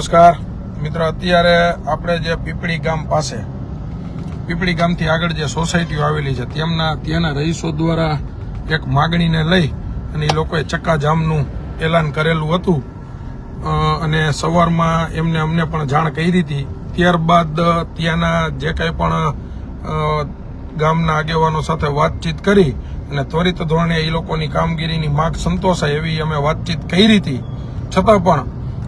નમસ્કાર મિત્રો, અત્યારે આપણે જે પીપળી ગામ પાસે પીપળી ગામથી આગળ જે સોસાયટીઓ આવેલી છે ત્યાંના રહીશો દ્વારા એક માગણીને લઈ અને એ લોકોએ ચક્કાજામનું એલાન કરેલું હતું અને સવારમાં અમને પણ જાણ કરી હતી. ત્યારબાદ ત્યાંના જે કંઈ પણ ગામના આગેવાનો સાથે વાતચીત કરી અને ત્વરિત ધોરણે એ લોકોની કામગીરીની માગ સંતોષાય એવી અમે વાતચીત કરી હતી. છતાં પણ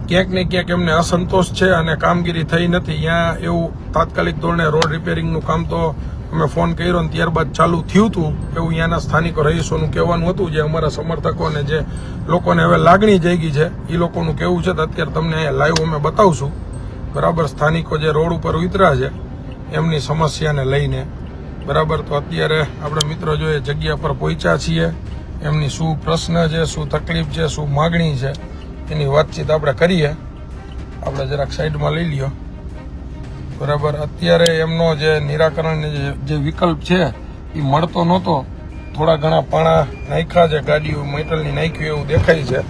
ક્યાંક ને ક્યાંક એમને અસંતોષ છે અને કામગીરી થઈ નથી. ત્યાં એવું તાત્કાલિક ધોરણે રોડ રિપેરિંગનું કામ તો અમે ફોન કર્યો અને ત્યારબાદ ચાલુ થયું હતું એવું ત્યાંના સ્થાનિકો રહીશોનું કહેવાનું હતું. જે અમારા સમર્થકો અને જે લોકોને હવે લાગણી જાગી છે એ લોકોનું કહેવું છે. તો અત્યારે તમને અહીંયા લાઈવ અમે બતાવશું. બરાબર, સ્થાનિકો જે રોડ ઉપર ઉતર્યા છે એમની સમસ્યાને લઈને. બરાબર, તો અત્યારે આપણે મિત્રો જો એ જગ્યા પર પહોંચ્યા છીએ. એમની શું પ્રશ્ન છે, શું તકલીફ છે, શું માગણી છે એની વાતચીત આપણે કરીએ. આપણે જરાક સાઈડમાં લઈ લ્યો. બરાબર, અત્યારે એમનો જે નિરાકરણ જે વિકલ્પ છે એ મળતો નહોતો. થોડા ઘણા પાણા નાખ્યા છે, ગાડીઓ મેટલની નાખ્યું એવું દેખાય છે.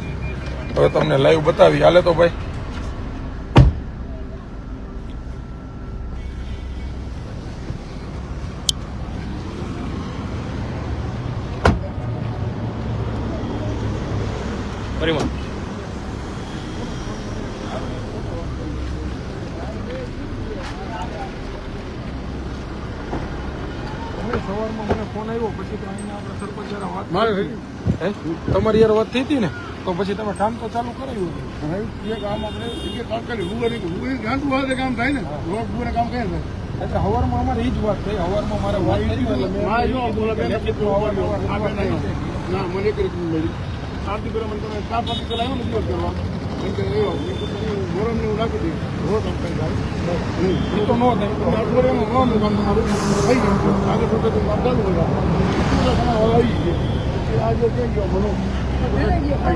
હવે તમને લાઈવ બતાવી. હાલે તો ભાઈ. પરિમાણ સવારમાં મને ફોન આવ્યો પછી તો અહીંયા આપણે સરપંચ વાત તમારી યાર વાત થઈ હતી ને તો પછી તમે કામ તો ચાલુ કરાયું હતું. કામ આપણે કામ કર્યું કામ થાય ને રોડ કામ કરે એટલે હવારમાં અમારે એ જ વાત થઈ. હવારમાં મારે વાત ના મને કરી મળી આરતી પેલા મને તમે 4-5 કલાક આવ્યો ને દિવસ કરવા મોરમને એવું નાખી દઈએ રોડ કામ કરી જાય તો ન થાય. અઠવાડિયામાં કામ તમારું થઈ ગયું આગળ છોટે કામ ચાલુ હોય આવી ગયું આજે ક્યાં ગયો મને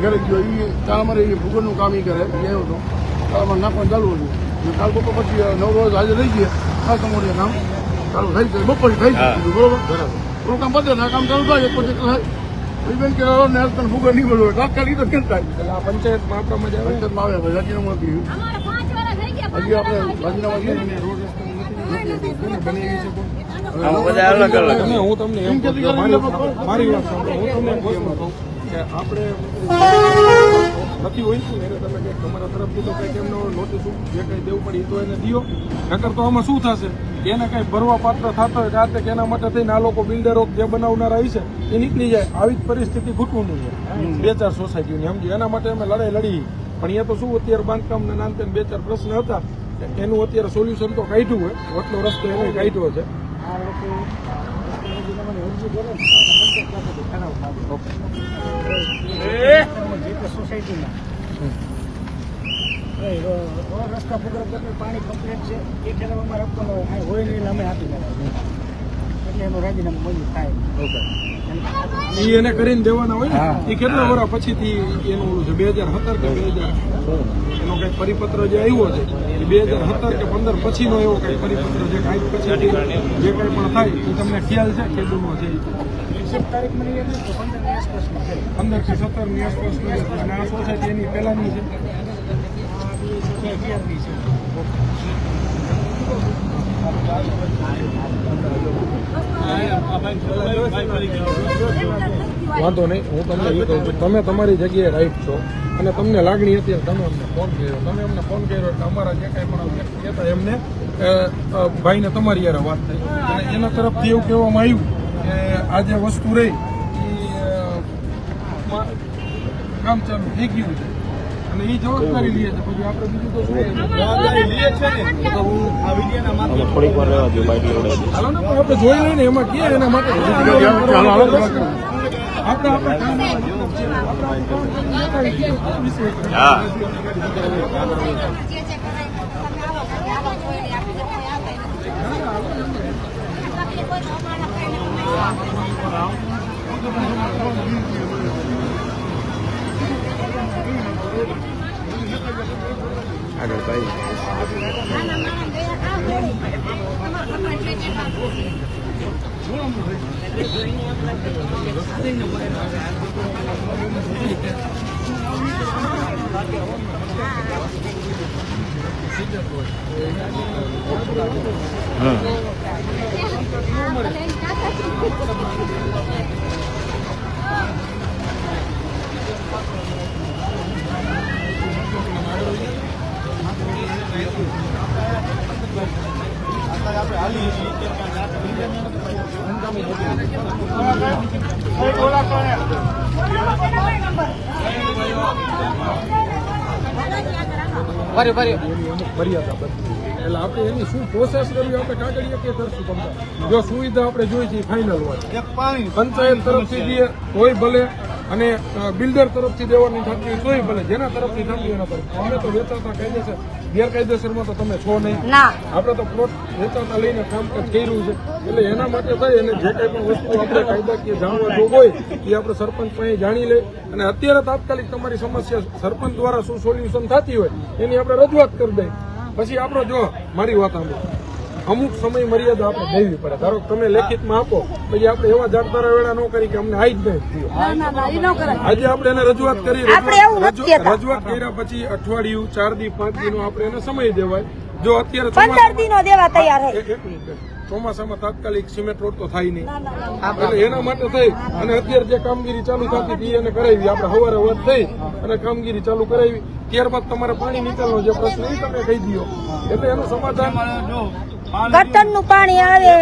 ઘરે ગયો એ ત્યાં અમારે એ ભૂગોળનું કામ એ કરે એ આવ્યો હતો કાલમાં નાખવાનું ચાલુ હતું. કાલ બપોર પછી 9 વાગે આજે લઈ ગયા ખાસ તમારું કામ ચાલુ થઈ જાય બપોર થઈ ગયું બરોબર. થોડું કામ પતે ના કામ ચાલુ થાય પછી થાય બેન કે નેશનલ ભૂગોળ નહીં બોલવો તાત્કાલિક તો કેમ થાય. એટલે આ પંચાયતમાં આપણા મજા આવે. પંચાયતમાં આવે રાજીનામું આપ્યું હજી આપણે રાજીનામું રોડ રસ્તા બની ગઈ છે. બધા અલગ અલગ. હું તમને એમ કહું છું, મારી વાત સાંભળો. હું તમને એક વસ્તુ કહું કે આપણે નથી હોય ને તમે કંઈક તમારા તરફથી તો કંઈક એમનો નોટિસ જે કંઈ દેવું પડે એ તો એને દિયો. નકર તો આમાં શું થશે, એને કંઈ ભરવા પાત્ર થતો હોય રાતે કે એના માટે થઈને આ લોકો બિલ્ડરો જે બનાવનારા હશે એ નીકળી જાય. આવી જ પરિસ્થિતિ ઘૂંટવું છે 2-4 સોસાયટીની સમજી. એના માટે અમે લડાઈ લડી. પણ એ તો શું અત્યારે બાંધકામને નાનતે 2-4 પ્રશ્ન હતા એનું અત્યારે સોલ્યુશન તો કાઢ્યું હોય. એટલો રસ્તો એને કાઢ્યો છે. સોસાયટીમાં રસ્તા પકડ પાણી કમ્પ્લેટ છે એ ખેલાવ અમારે આપવાનો હોય નહીં અમે આપી દેવા એટલે એનું રાજીનામું મંજૂર થાય. એ એને કરીને દેવાના હોય ને એ કેટલા વર્ષ પછીથી એનું ઓલું છે 2017 કે 2000 એનો કઈ પરિપત્ર જે આવ્યો છે એ 2017 કે 15 પછીનો એવો કઈ પરિપત્ર છે કે આજ પછી જે કઈ પણ થાય એ તમને ખ્યાલ છે ખેડૂતનો છે. તારીખ મળી 15 ની આસપાસમાં છે. 15 થી 17 ની આસપાસ. અને આ સોસાયટી એની પહેલાની છે. વાંધો નહીં, હું તમને એ કહું છું તમે તમારી જગ્યાએ રાઈટ છો અને તમને લાગણી હતી તમે અમને ફોન કર્યો. તમે અમને ફોન કર્યો એટલે અમારા જે કાંઈ પણ કહેતા એમને ભાઈને તમારી યારે વાત થઈ અને એના તરફથી એવું કહેવામાં આવ્યું કે આ જે વસ્તુ રહી એ કામ ચાલુ થઈ ગયું છે અને એ જવાબદારી લે છે. પછી આપણે બીજું તો શું જવાબદારી લે છે ને તો હું આ વિડીયોના માધ્યમથી થોડીક વાર રહેવા દો બાઈક લેવડાવી. હાલો ને આપણે જોઈ લઈને એમાં કે એના માટે હા આગળ ભાઈ એટલે આપણે એની શું પ્રોસેસ કરવી આપણે કાગળિયા કે કરશું તમને જો સુવિધા આપણે જોઈ છે ફાઇનલ હોય પંચાયત તરફથી જે કોઈ ભલે અને બિલ્ડર તરફથી દેવાની થતી હોય તોય ભલે જેના તરફથી થતી હોય એના તરફ અમે તો વેચાતા કાયદેસર ગેરકાયદેસરમાં તો તમે છો નહીં આપણે તો પ્લોટ વેચાતા લઈને કામકાજ કર્યું છે એટલે એના માટે થાય અને જે કંઈ પણ વસ્તુ આપણે કાયદાકીય જાણવા જોગ હોય એ આપણે સરપંચ પાસે જાણી લે અને અત્યારે તાત્કાલિક તમારી સમસ્યા સરપંચ દ્વારા શું સોલ્યુશન થતી હોય એની આપણે રજૂઆત કરી દઈએ પછી આપણો જો મારી વાત સાંભળો અમુક સમય મર્યાદા આપણે દેવી પડે ધારો કે તમે લેખિતમાં આપો પછી આપણે એવા જાણતારા વેળા ન કરી કે અમને આઈ જ નહીં આજે આપણે એને રજૂઆત કરી રજૂઆત કર્યા પછી અઠવાડિયું 4 દી 5 દીનો આપણે એને સમય દેવાય જો અત્યારે 15 દીનો દેવા તૈયાર છે ચોમાસામાં તાત્કાલિક સિમેન્ટ રોડ તો થાય નહીં એટલે એના માટે થઈ અને અત્યારે જે કામગીરી ચાલુ થતી હતી એને કરાવી આપણે સવારે વાત થઈ અને કામગીરી ચાલુ કરાવી ત્યારબાદ તમારે પાણી નિકાલનો જે પ્રશ્ન એ તમે કહી દો એટલે એનું સમાધાન ગટરનું પાણી આવે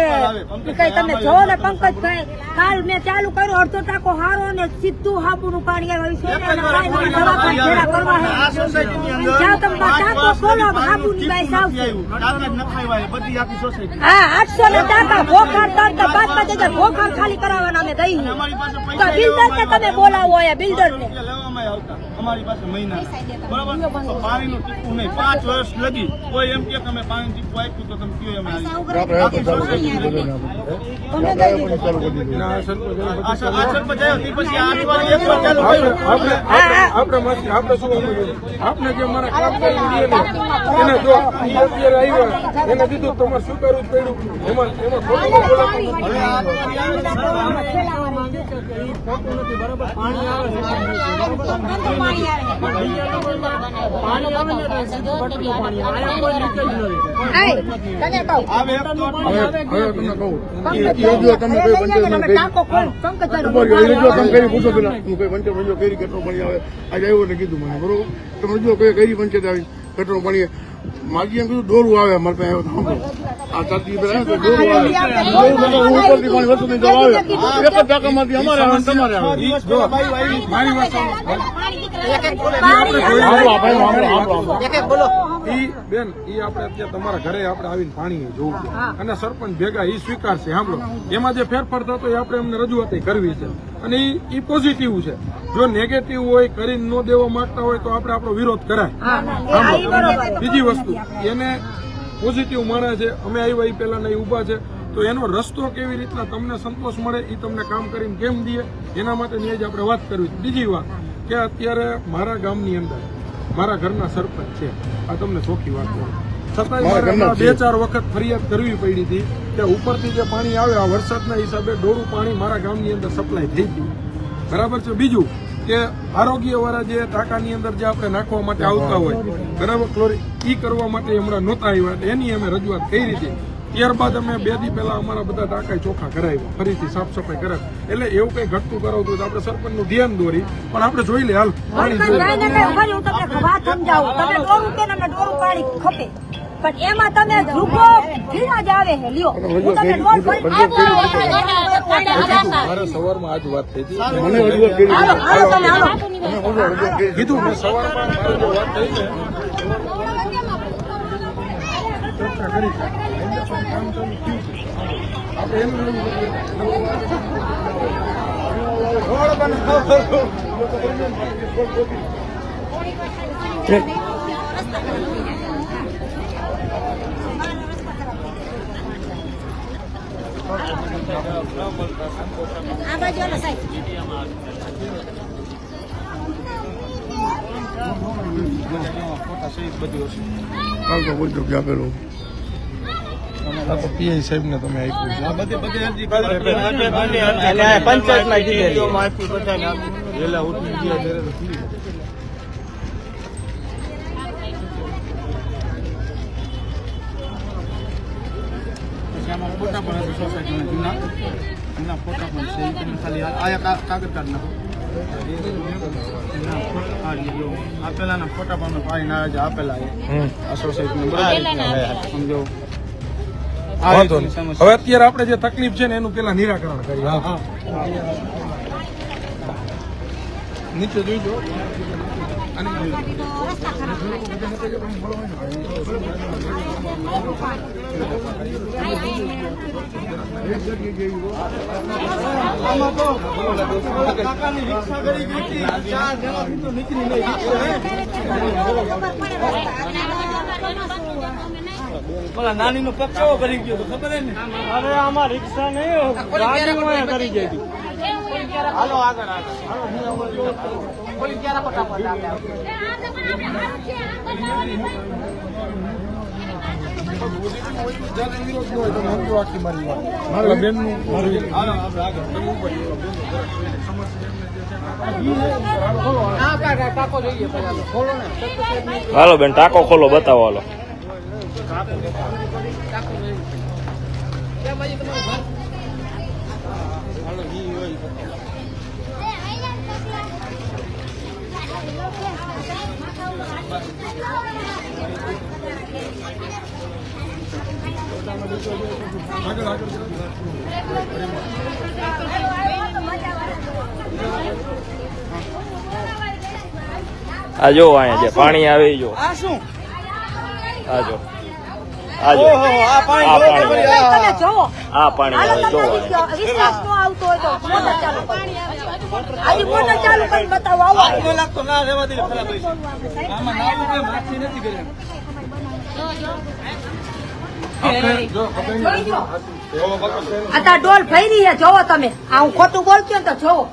કઈ તમે જોવો ને પંકજભાઈ કાલ મેં ચાલુ કર્યું અડધો ટાંકો હારો ને સીધું હાબુનું પાણી આવે જ્યાં તમે ટાંકો ખોલો હાબુની બાઈ સાવશે હા 800 ને ટાંકા ભોખાર તરતા 5-5 હજાર ભોખાર ખાલી કરાવવાના અમે દઈ તો બિલ્ડર ને તમે બોલાવો અહીંયા બિલ્ડર ને અમારી પાસે મહિના બરાબર પાણીનું ટીપું નહીં 5 વર્ષ લગી કોઈ એમ કે તમે પાણી ટીપું આપ્યું તો તમે કયો અમે આપણે શું આપણે જે મારા કામ કરી એને જો અત્યારે આવ્યા એને કીધું તમારે શું કરવું પડ્યું એમાં કેટલું પાણી માગી એમ કીધું દોરું આવે મારે પાસે આ ચાતી ઉપરથી પાણી વસ્તુ નહીં જવા આવે એક જ ટાંકામાંથી અમારે આવે તમારે આવે મારી વાત બેન ઈ આપણે અત્યારે તમારા ઘરે આપણે આવીને પાણી જોવું છે અને સરપંચ ભેગા ઈ સ્વીકારશે સાંભળો એમાં જે ફેરફાર થતો એ આપણે એમને રજૂઆત કરવી છે અને ઈ પોઝિટિવ છે જો નેગેટિવ હોય કરીને ન દેવા માંગતા હોય તો આપણે આપણો વિરોધ કરાય બીજી વસ્તુ એને પોઝિટિવ માને છે અમે આવ્યા એ પહેલા નહીં ઉભા છે તો એનો રસ્તો કેવી રીતના તમને સંતોષ મળે એ તમને કામ કરીને કેમ દે એના માટેની જ આપણે વાત કરવી છે બીજી વાત કે અત્યારે મારા ગામની અંદર મારા ઘરના સરપંચ છે આ તમને ચોખ્ખી વાત કહું છતાંય મારે 2-4 વખત ફરિયાદ કરવી પડી હતી કે ઉપરથી જે પાણી આવે આ વરસાદના હિસાબે ડોળું પાણી મારા ગામની અંદર સપ્લાય થઈ ગયું બરાબર છે બીજું કે આરોગ્ય વાળા જે ટાંકાની અંદર જે આપણે નાખવા માટે આવતા હોય બરાબર ક્લોરી ઈ કરવા માટે હમણાં નહોતા આવ્યા એટલે એની અમે રજૂઆત કરી હતી ત્યારબાદ અમે 2 દી પહેલા અમારા બધા ટાંકા ચોખ્ખા કરાવ્યા ફરીથી સાફ સફાઈ કરાવી એટલે એવું કઈ ઘટતું કરાવતું તો આપણે સરપંચનું ધ્યાન દોરી પણ આપણે જોઈ લે હાલ પાણી પણ એમાં તમે રૂપો ફીરા જ આવે છે લ્યો હું તમને ડોલ ભરી મારે સવારમાં આજ વાત થઈ હતી મને રજૂઆત કરી કીધું મેં સવારમાં મારે જે વાત થઈ છે ચર્ચા કરી છે કામ ચાલુ થયું છે આપણે એનું આ બાજુ આલો સાહેબ કાલ તો બોલજો કે આપેલું આ તો પીઆઈ સાહેબ ને તમે આપ્યું છે પંચાયતમાં કીધેલી. આમાં ફોટા પણ હશે સોસાયટીના જૂના એના ફોટા પણ છે તમે ખાલી આયા કાગળ કાઢ નાખો આપેલાના ફોટા પણ પાડી ના આપેલા આ સોસાયટીને સમજો વાંધો નહીં. હવે અત્યારે આપણે જે તકલીફ છે ને એનું પેલા નિરાકરણ કરીએ. હા નીચે જોઈજો. આમાં તો કાકાની રિક્ષા કરી ગઈ હતી 4 જણાથી તો નીકળી નહીં બોલા નાની નો પગ કેવો કરી ગયો તો ખબર ને અરે આમાં રિક્ષા નહીં ગાડી કરી ગઈ હતી હાલો આગળ પોલીસ ક્યારે ફટાફટ મારા બેનનું હાલો બેન ટાંકો ખોલો બતાવો હાલો આ જો અહીંયા જે પાણી આવે ઈ જો આ શું આ જો આ જો ઓહો આ પાણી આ પાણી તમે જોવો આ પાણી હાલો આવે જો તમે વિશ્વાસ ન આવતો હોય તો મોટર ચાલુ કરો. આજે મોટર ચાલુ કરી બતાવો આવો હાથ ન લાગતો ના રહેવા દે ખરાબ હોય આમાં નાવું કેમ હાથથી નથી કર્યા આ તા ડોલ ભરી છે જોવો તમે આ હું ખોટું બોલતી હોય ને તો જોવો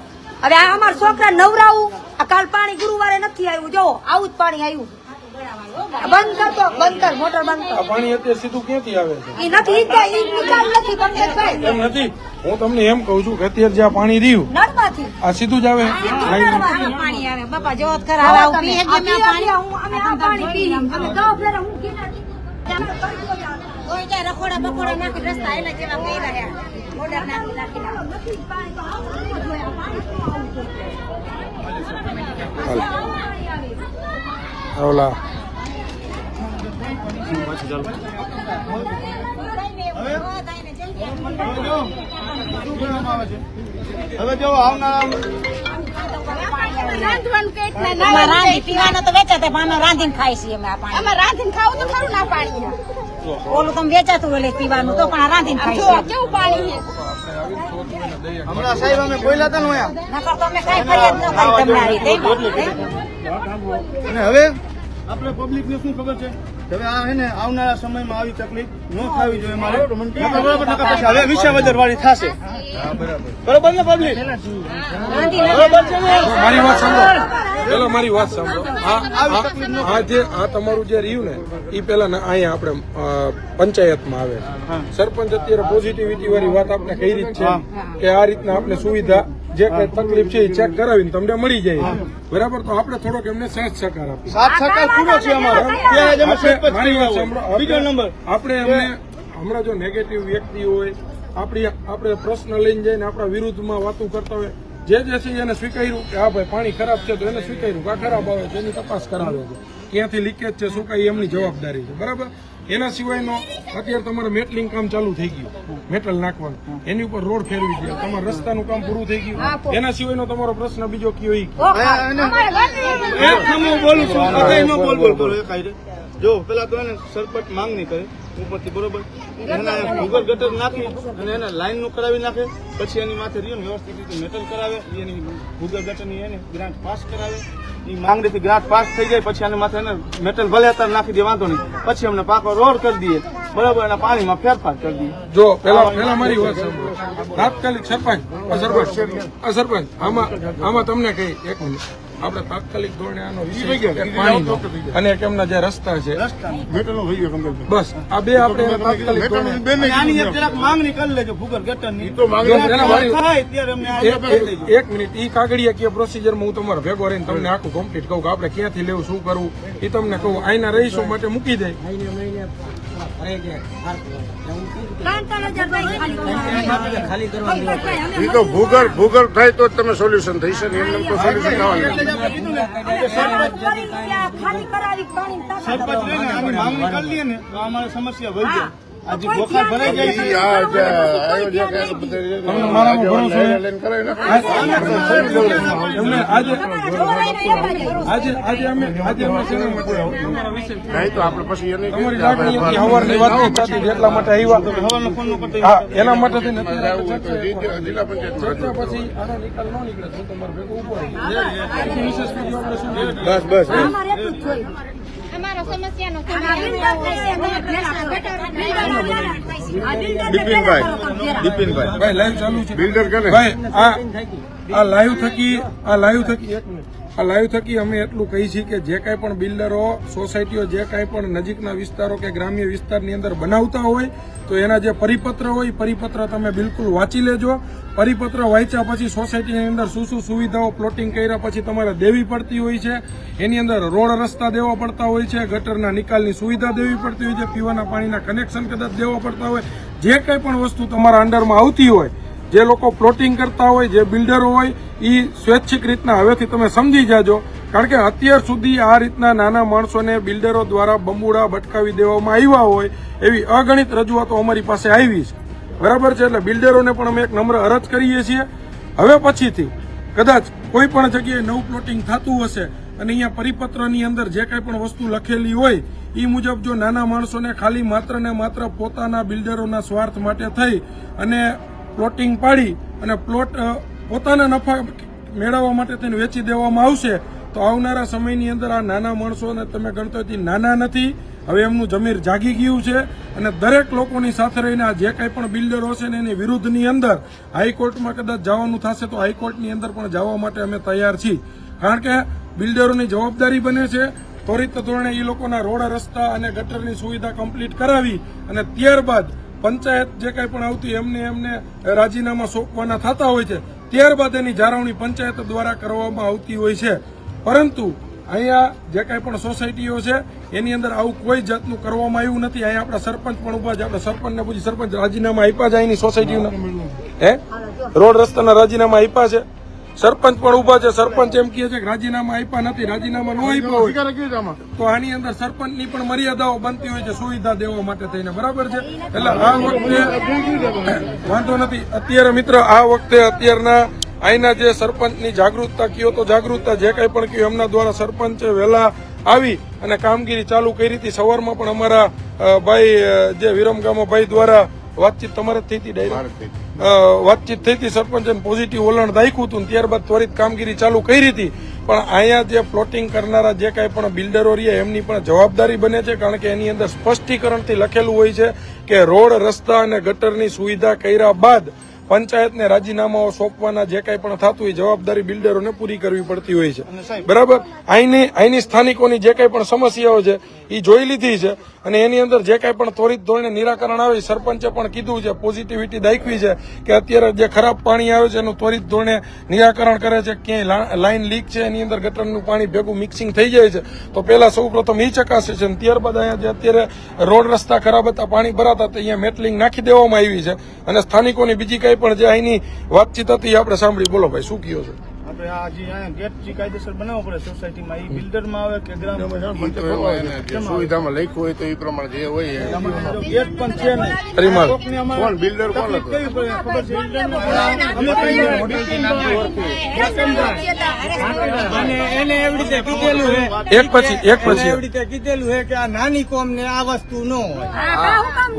હવે આ અમારા છોકરા નવરાવું આ કાલ પાણી ગુરુવારે નથી આવ્યું જોવો આવું જ પાણી આવ્યું બંધ કરતો બંધ કર મોટર બંધ આ કર પાણી અત્યારે સીધું ક્યાંથી આવે છે? ઈ નથી ઈ નિકાલ નથી પંકજભાઈ એમ નથી. હું તમને એમ કહું છું કે અત્યારે જે આ પાણી રહ્યું નળમાંથી આ સીધું જ આવે પાણી આવે બાપા જોવો જ ખરા હવે પી એક અમે આ પાણી પી અમે દો ફેરા હું કોઈ ક્યાં રખોડા બખોડા નાખી રસ્તા એના જેવા કઈ રહ્યા મોટર નાખી ઓલા હવે જો આવનાર પીવાનો તો વેચાતે અમે રાંધીને ખાઈ છીએ અમે આ પાણી અમે રાંધીને ખાવું તો ખરું ના પાણી ઓલું તમે વેચાતું એટલે પીવાનું તો પણ રાંધીને ખાઈ છીએ કેવું પાણી હમણાં સાહેબ અમે બોલ્યા હતા ને નકર તો અમે કાઈ ફરિયાદ ન કરી તમને આ રીતે અને હવે આપણે પબ્લિક ને શું ખબર છે હવે આ હે ને આવનારા સમયમાં આવી તકલીફ ન થવી જોઈએ મારે બરાબર નકર પછી હવે વિસાવદર વાળી થશે બરાબર ને પબ્લિક બરાબર છે ને મારી વાત સાંભળો. પેલા મારી વાત સાંભળો. આ જે આ તમારું જે રહ્યું ને એ પેલા અહીંયા આપણે પંચાયતમાં આવે છે. સરપંચ અત્યારે પોઝિટિવિટી વાળી વાત આપણે કઈ રીત છે કે આ રીતના આપણે સુવિધા જે કઈ તકલીફ છે એ ચેક કરાવીને તમને મળી જાય બરાબર. તો આપણે થોડોક એમને સાથ સહકાર આપીએ. સાત સરકાર પૂરો છે અમારો ત્યાં જ અમે સરપંચ મારી વાત કર્યા સાંભળો. હોય. બીજો નંબર આપણે એમને હમણાં જો નેગેટિવ વ્યક્તિ હોય આપણે પ્રશ્ન લઈને જઈને આપણા વિરુદ્ધમાં વાતો કરતા હોય જે છે એને સ્વીકાર્યું કે હા ભાઈ પાણી ખરાબ છે તો એને સ્વીકાર્યું કે આ ખરાબ આવે છે એની તપાસ કરાવે છે ક્યાંથી લીકેજ છે શું કઈ એમની જવાબદારી છે બરાબર. એના સિવાયનો અત્યારે તમારે મેટલિંગ કામ ચાલુ થઈ ગયું મેટલ નાખવાનું એની ઉપર રોડ ફેરવી દે તમારા રસ્તાનું કામ પૂરું થઈ ગયું એના સિવાયનો તમારો પ્રશ્ન બીજો કયો ઈ બોલું છું કઈ નો બોલ બોલ કરો કાંઈ જો પેલા તો એને સરપંચ માંગણી કરે ઉપરથી બરોબર એના ભૂગર્ભ ગટર નાખી અને એને લાઈન નું કરાવી નાખે પછી એની માથે રહ્યું ને વ્યવસ્થિત રીતે મેટલ કરાવે એની ભૂગર્ભ ગટરની એને ગ્રાન્ટ પાસ કરાવે એ માંગણીથી ગ્રાન્ટ પાસ થઈ જાય પછી આની માથે એને મેટલ ભલે અત્યારે નાખી દે વાંધો નહીં પછી અમને પાકો રોડ કરી દઈએ બરાબર એના પાણીમાં ફેરફાર કરી દઈએ. જો પેલા મારી વાત સાંભળો. તાત્કાલિક સરપંચ આમાં તમને કઈ એક મિનિટ આપણે તાત્કાલિક ધોરણે આનો થઈ વિષય ગયા. એક પાણીનો અને એક એમના જે રસ્તા છે મેટલનો થઈ ગયો કમ્પ્લીટ. બસ આ બે આપણે તાત્કાલિક ધોરણે મેટલની બેન નહીં આની એક કીધું. જરાક માંગણી કરી લેજો ભૂગર ગટરની. ઈ તો માંગણી જો એના વાળી- થાય ત્યારે અમને આ એક મિનિટ ઈ કાગળિયા કે પ્રોસિજરમાં હું તમારે ભેગો રહીને તમને આખું કમ્પ્લીટ કહું કે આપણે ક્યાંથી લેવું શું કરવું એ તમને કહું અહીંના રહીશો માટે મૂકી દે ખાલી કરવા ઈ તો ભૂગર થાય તો જ તમે સોલ્યુશન થઈ શકે. એમને તો સોલ્યુશન થવાનું. ખાલી કરાવી પાણી સરપંચ રહીને આની માંગણી કરી લઈએ ને તો અમારી સમસ્યા વહી જાય. આજે બોખાર ભરાઈ જાય છે. ઈ આ જે આવ્યો જે કાંઈ બધા મારામાં ભરોસો છે? લઈને કરાવી નાખો. એમને આજે અમે શેના માટે તમારા વિશે નહીં તો આપણે પછી એને તમારી લાગણી હતી હવારની વાત નહીં થતી હતી, એટલા માટે આવ્યા હવાનો ફોન નો કરતો હા એના માટે થઈને જિલ્લા પંચાયત ચર્ચા પછી આનો નિકાલ ન નીકળે તો તમારે ભેગું ઉભો રહી વિશેષ વિડીયો આપણે શું કરીએ? બસ અમારે એટલું જ જોયું. અમારો સમસ્યાનો દીપિનભાઈ ભાઈ લાઈવ ચાલુ છે બિલ્ડર કરે ભાઈ આ લાઈવ થકી એક મિનિટ આ લાઈવ થકી અમે એટલું કહી છીએ કે જે કાંઈ પણ બિલ્ડરો સોસાયટીઓ જે કાંઈ પણ નજીકના વિસ્તારો કે ગ્રામ્ય વિસ્તારની અંદર બનાવતા હોય તો એના જે પરિપત્ર હોય એ પરિપત્ર તમે બિલકુલ વાંચી લેજો. પરિપત્ર વાંચ્યા પછી સોસાયટીની અંદર શું શું સુવિધાઓ પ્લોટિંગ કર્યા પછી તમારે દેવી પડતી હોય છે. એની અંદર રોડ રસ્તા દેવા પડતા હોય છે, ગટરના નિકાલની સુવિધા દેવી પડતી હોય છે, પીવાના પાણીના કનેક્શન કદાચ દેવા પડતા હોય. જે કંઈ પણ વસ્તુ તમારા અંડરમાં આવતી હોય, જે લોકો પ્લોટિંગ કરતા હોય, જે બિલ્ડરો હોય એ સ્વૈચ્છિક રીતના હવેથી તમે સમજી જાજો. કારણ કે અત્યાર સુધી આ રીતના નાના માણસોને બિલ્ડરો દ્વારા બંબુડા ભટકાવી દેવામાં આવ્યા હોય એવી અગણિત રજૂઆતો અમારી પાસે આવી છે. બરાબર છે. એટલે બિલ્ડરોને પણ અમે એક નમ્ર અરજ કરીએ છીએ હવે પછીથી કદાચ કોઈ પણ જગ્યાએ નવું પ્લોટિંગ થતું હશે અને અહીંયા પરિપત્રની અંદર જે કાંઈ પણ વસ્તુ લખેલી હોય એ મુજબ જો નાના માણસોને ખાલી માત્ર ને માત્ર પોતાના બિલ્ડરોના સ્વાર્થ માટે થઈ અને પ્લોટિંગ પાડી અને પ્લોટ પોતાના નફા મેળવવા માટે તેને વેચી દેવામાં આવશે તો આવનારા સમયની અંદર આ નાના માણસોને તમે ગણતો નાના નથી, હવે એમનું જમીર જાગી ગયું છે અને દરેક લોકોની સાથે રહીને આ જે કાંઈ પણ બિલ્ડરો હશે ને એની વિરુદ્ધની અંદર હાઈકોર્ટમાં કદાચ જવાનું થશે તો હાઈકોર્ટની અંદર પણ જવા માટે અમે તૈયાર છીએ. કારણ કે બિલ્ડરોની જવાબદારી બને છે ત્વરિત ધોરણે એ લોકોના રોડ રસ્તા અને ગટરની સુવિધા કમ્પ્લીટ કરાવી અને ત્યારબાદ પંચાયત જે કાંઈ પણ આવતી એમને રાજીનામા સોંપવાના થતા હોય છે, ત્યારબાદ એની જાળવણી પંચાયત દ્વારા કરવામાં આવતી હોય છે. પરંતુ અહીંયા જે કાંઈ પણ સોસાયટીઓ છે એની અંદર આવું કોઈ જાતનું કરવામાં આવ્યું નથી. અહીંયા આપણા સરપંચ પણ ઉભા છે, આપણે સરપંચને પૂછી, સરપંચ રાજીનામા આપ્યા છે અહીંની સોસાયટીઓના? રોડ રસ્તાના રાજીનામા આપ્યા છે? સરપંચ પણ ઉભા છે, સરપંચ એમ કહે છે કે રાજીનામા આપ્યા નથી. રાજીનામા ન આપ્યા હોય તો આની અંદર સરપંચની પણ મર્યાદાઓ બનતી હોય છે સુવિધા દેવા માટે થઈને. બરાબર છે. એટલે આ વખતે વાંધો નથી. અત્યારે મિત્ર આ વખતે અત્યારના અહીંના જે સરપંચની જાગૃતતા કયો તો જાગૃતતા જે કાંઈ પણ કયો એમના દ્વારા સરપંચે વહેલા આવી અને કામગીરી ચાલુ કરી હતી. સવારમાં પણ અમારા ભાઈ જે વિરમગામો ભાઈ દ્વારા વાતચીત તમારે થઈ હતી ડાયરેક્ટ વાતચીત થઈ હતી, સરપંચે પોઝિટિવ વલણ દાખ્યું હતું ત્યારબાદ ત્વરિત કામગીરી ચાલુ કરી હતી. પણ અહીંયા જે પ્લોટિંગ કરનારા જે કાંઈ પણ બિલ્ડરો રહ્યા એમની પણ જવાબદારી બને છે. કારણ કે એની અંદર સ્પષ્ટીકરણથી લખેલું હોય છે કે રોડ રસ્તા અને ગટરની સુવિધા કર્યા બાદ પંચાયતને રાજીનામાઓ સોંપવાના જે કાંઈ પણ થતું હોય જવાબદારી બિલ્ડરોને પૂરી કરવી પડતી હોય છે. બરાબર. અહીંની સ્થાનિકોની જે કાંઈ પણ સમસ્યાઓ છે એ જોઈ લીધી છે અને એની અંદર જે કાંઈ પણ ત્વરિત ધોરણે નિરાકરણ આવે સરપંચે પણ કીધું છે, પોઝિટિવિટી દાખવી છે કે અત્યારે જે ખરાબ પાણી આવે છે એનું ત્વરિત ધોરણે નિરાકરણ કરે છે. ક્યાંય લાઈન લીક છે એની અંદર ગટરનું પાણી ભેગું મિક્સિંગ થઈ જાય છે તો પહેલા સૌ પ્રથમ એ ચકાસે છે અને ત્યારબાદ અહીંયા જે અત્યારે રોડ રસ્તા ખરાબ હતા, પાણી ભરાતા હતા, અહીંયા મેટલિંગ નાખી દેવામાં આવી છે અને સ્થાનિકોની બીજી કાંઈ પણ જે અહીંની વાતચીત હતી આપણે સાંભળી. બોલો ભાઈ, શું કહો છો? આપણે આ જે અહીંયા ગેટ જે કાયદેસર બનાવવો પડે સોસાયટીમાં એ બિલ્ડરમાં આવે કે ગ્રામ સુવિધામાં લખ્યું હોય તો એ પ્રમાણે જે હોય ગેટ પણ છે હરીમાલ. કોણ બિલ્ડર કોણ હતું? કેવી પડે ખબર છે અને એને એવી રીતે કીધેલું છે એક પછી એવી રીતે કીધેલું છે કે આ નાની કોમ ને આ વસ્તુ ન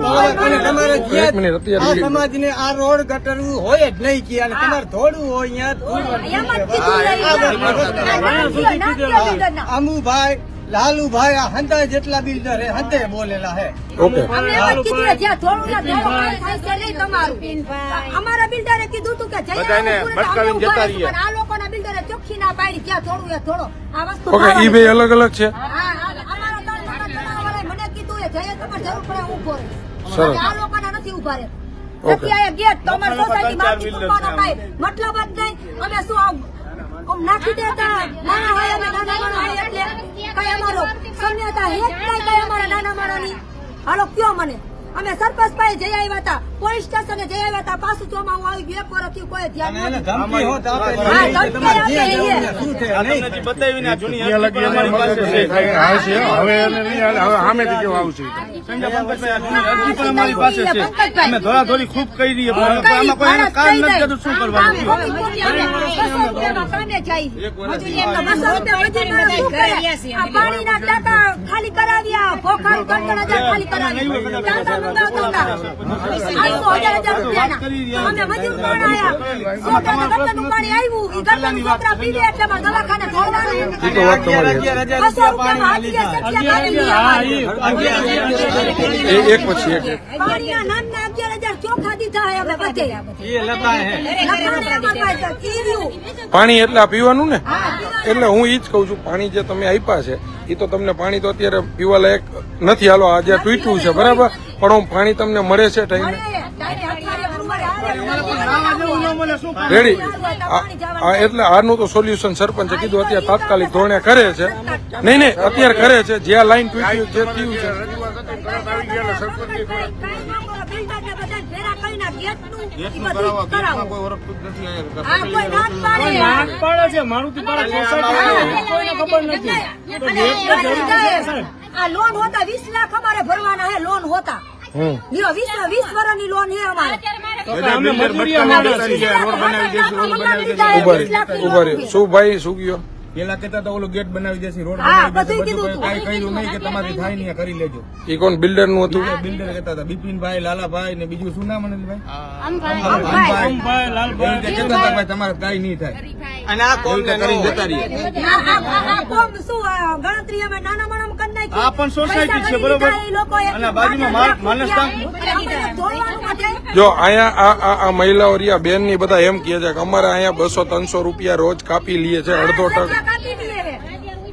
હોય અને તમારે એક મિનિટ અત્યારે આ સમાજને આ રોડ ગટર હોય જ નહીં કે અને તમારે થોડું હોય અહીંયા અમુભાઈ લાલુભાઈ આ હંતા જેટલા બિલ્ડર હે હંતે બોલેલા હે. ઓકે. અમારા બિલ્ડરે કીધું હતું કે બધાને ભટકાવીને જતા રહીએ. આ લોકોના બિલ્ડર બિલ્ડરે ચોખ્ખી ના પાડી ક્યાં થોડું એ થોડો આ વસ્તુ ઓકે ઈ બે અલગ અલગ છે. અમારો મને કીધું એ જઈએ તમારે જરૂર પડે ઉભો રહે. સરસ. આ લોકોના નથી ઉભા રહે. ઓકે. નથી આ ગેટ તો અમારી સોસાયટીમાં મૂકવાનો કાંઈ મતલબ જ નહીં. અમે શું આમ નાખી દેતા નાના હોય અમે નાના માણસ હોય એટલે કઈ અમારો સમ્યતા હેત કઈ અમારા નાના માણસની. હાલો કયો મને અમે સરપંચ પાસે જઈ આવ્યા હતા, પોલીસ સ્ટેશને જઈ આવ્યા હતા, પાછું ચોમાવું આવી ગયું, એક વર્ષથી કોઈ ધ્યાન નથી. હા, ધમકી આપે એ. બતાવીને આ જૂની અહીંયા લગી એને અમારી પાસે છે. હા છે હવે એને નહીં હાલે, હવે સામેથી કેવું આવશે સંજય પંકજભાઈ, આ જૂની અરજી પણ અમારી પાસે છે. અમે ધોરાધોરી ખૂબ કરી દઈએ પણ આમાં કોઈ એનું કામ નથી કરતું. શું કરવાનું? પાણીના ટાંકા ખાલી કરાવ્યા, ભોખારું 3,000 ખાલી કરાવ્યા, ટાંકા મંગાવતા અમે મજૂર પણ આયા, છોકરાને ગટરનું પાણી આવ્યું, ઈ ગટરનું છોકરા પીવે એટલે અમારે દવાખાને દોડવાનું. ઈ તો વાત તમારી છે. 200 રૂપિયામાં હાથીએ સચ્યા કાઢી લીધા. એક પછી એક. પાણીના નામના 11,000 ચોખા દીધા હે અમે બધે. લખાણે અમારી પાસે ઈ રહ્યું. પાણી એટલે આ પીવાનું ને, હા, પીવાનું. એટલે હું ઈ જ કઉ છું પાણી જે તમે આપ્યા છે એ તો તમને પાણી તો અત્યારે પીવા લાયક નથી. હાલો આજે તૂટ્યું છે બરાબર, પણ હું પાણી તમને મળે છે ટાઈમે રેડી. એટલે આનું તો સોલ્યુશન સરપંચે કીધું અત્યારે તાત્કાલિક ધોરણે કરે છે. નહીં અત્યારે કરે છે, જ્યાં લાઈન તૂટ્યું જે થયું છે. આ લોન હોતા 20 લાખ અમારે ભરવાના હે. લોન હોતા 20 વર્ષની લોન હે અમારે. ઉભા રહ્યો શું ભાઈ શું ગયો? પેલા કેતા તો ઓલો ગેટ બનાવી દેશે, રોડ હા, બનાવી બધું દેશે, કીધું બધું કઈ કર્યું નહીં કે તમારી થાય નહીં કરી લેજો. એ કોણ બિલ્ડર નું હતું? બિલ્ડર કહેતા હતા બિપિનભાઈ, લાલાભાઈ ને બીજું શું નામ અનિલભાઈ? અમભાઈ. એ કહેતા હતા ભાઈ તમારે કઈ નહીં થાય અને આ કોમ કરીને જતા રહીએ. આ કોમ શું ગણતરી અમે નાના માણસ કરી નાખી. આ પણ સોસાયટી છે બરોબર, અને બાજુમાં માનસધામ. જો અહીંયા આ મહિલાઓ રહ્યા બેન ની બધા એમ કહે છે કે અમારે અહીંયા 200-300 રૂપિયા રોજ કાપી લઈએ છે, અડધો ટક.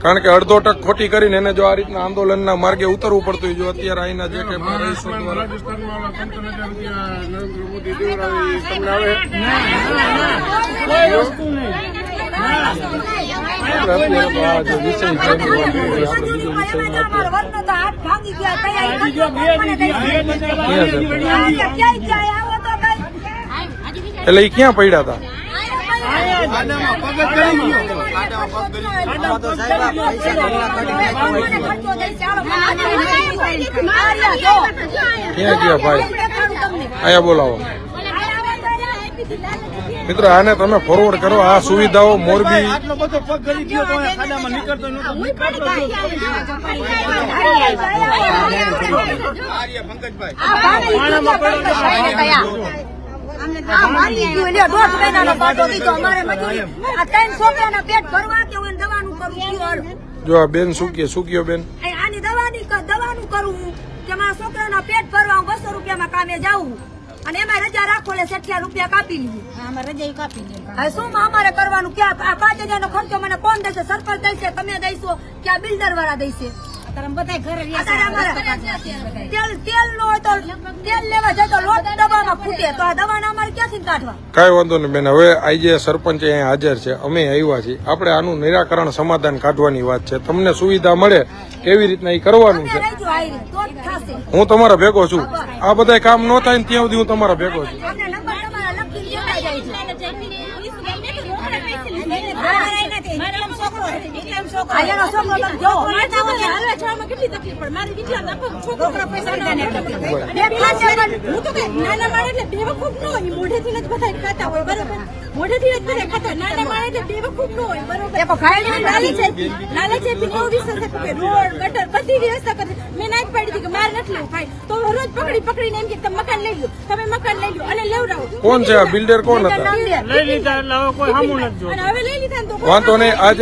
કારણ કે અડધો ટક ખોટી કરીને એને જો આ રીતના આંદોલનના માર્ગે ઉતરવું પડતું હોય. જો અત્યારે અહીંના જે કે રહીશો દ્વારા રાજસ્થાનમાં 55,000 રૂપિયા નરેન્દ્ર મોદી દેવડાવે તમને આવે અત્યારે તો આ જે વિષય છે એની વાત કરીએ. આપણે બીજો વિષય એટલે એ ક્યાં પડ્યા હતા? આડામાં પગ જ કરી ગયો. આડામાં પગ કરી ક્યાં ગયા ભાઈ? અહીંયા બોલાવો મિત્રો, આને તમે ફોરવર્ડ કરો. આ સુવિધાઓ મોરબી આટલો બધો પગ ગળી ગયો તો અહીંયા ખાડામાં નીકળતો નહોતો. આર્ય પંકજભાઈ દોઢ મહિનાનો પાટો દીધો અમારે મજૂરી. આ 3 છોકરાના પેટ ભરવા કે હું દવાનું કરું છું. જો આ બેન શું કયો બેન? આની દવાનું કરું કે મારા છોકરાના પેટ ભરવા હું 200 રૂપિયામાં કામે જાઉં અને એમાં રજા રાખો એટલે 60 રૂપિયા કાપી લીધી. હવે શું અમારે કરવાનું? કે આ 5,000 નો ખર્ચો મને કોણ દેશે? સરપંચ દેશે, તમે દેશો કે આ બિલ્ડર વાળા દેશે? તેલ નો હોય તો તેલ લેવા જાય તો લોટ દવામાં ફૂટે તો આ દવાના અમારે ક્યાંથી કાઢવા? કાંઈ વાંધો નહીં બેન. હવે આજે સરપંચ અહીંયા હાજર છે, અમે આવ્યા છીએ. આપણે આનું નિરાકરણ સમાધાન કાઢવાની વાત છે. તમને સુવિધા મળે કેવી રીતના એ કરવાનું છે. રહેજો આયરી તો જ થશે. હું તમારા ભેગો છું. આ બધા કામ ન થાય ને ત્યાં સુધી હું તમારા ભેગો છું. અમને નંબર તમારા લખી દેતા જાય છે. આયાનો છોકરો તમે જોવો. देखो खाई લાલચ રોડ ગટર બધી વ્યવસ્થા કરી મેં ના જ પાડી હતી કે મારે નથી લેવું ભાઈ તો રોજ પકડીને એમ કે તમે મકાન લઈ લો, તમે મકાન લઈ લો અને લેવડાવો. કોણ છે આ બિલ્ડર? કોણ હતા? લઈ લીધા એટલે હવે કોઈ સામું નથી. અને હવે લઈ લીધા ને તો વાંધો નહીં. આ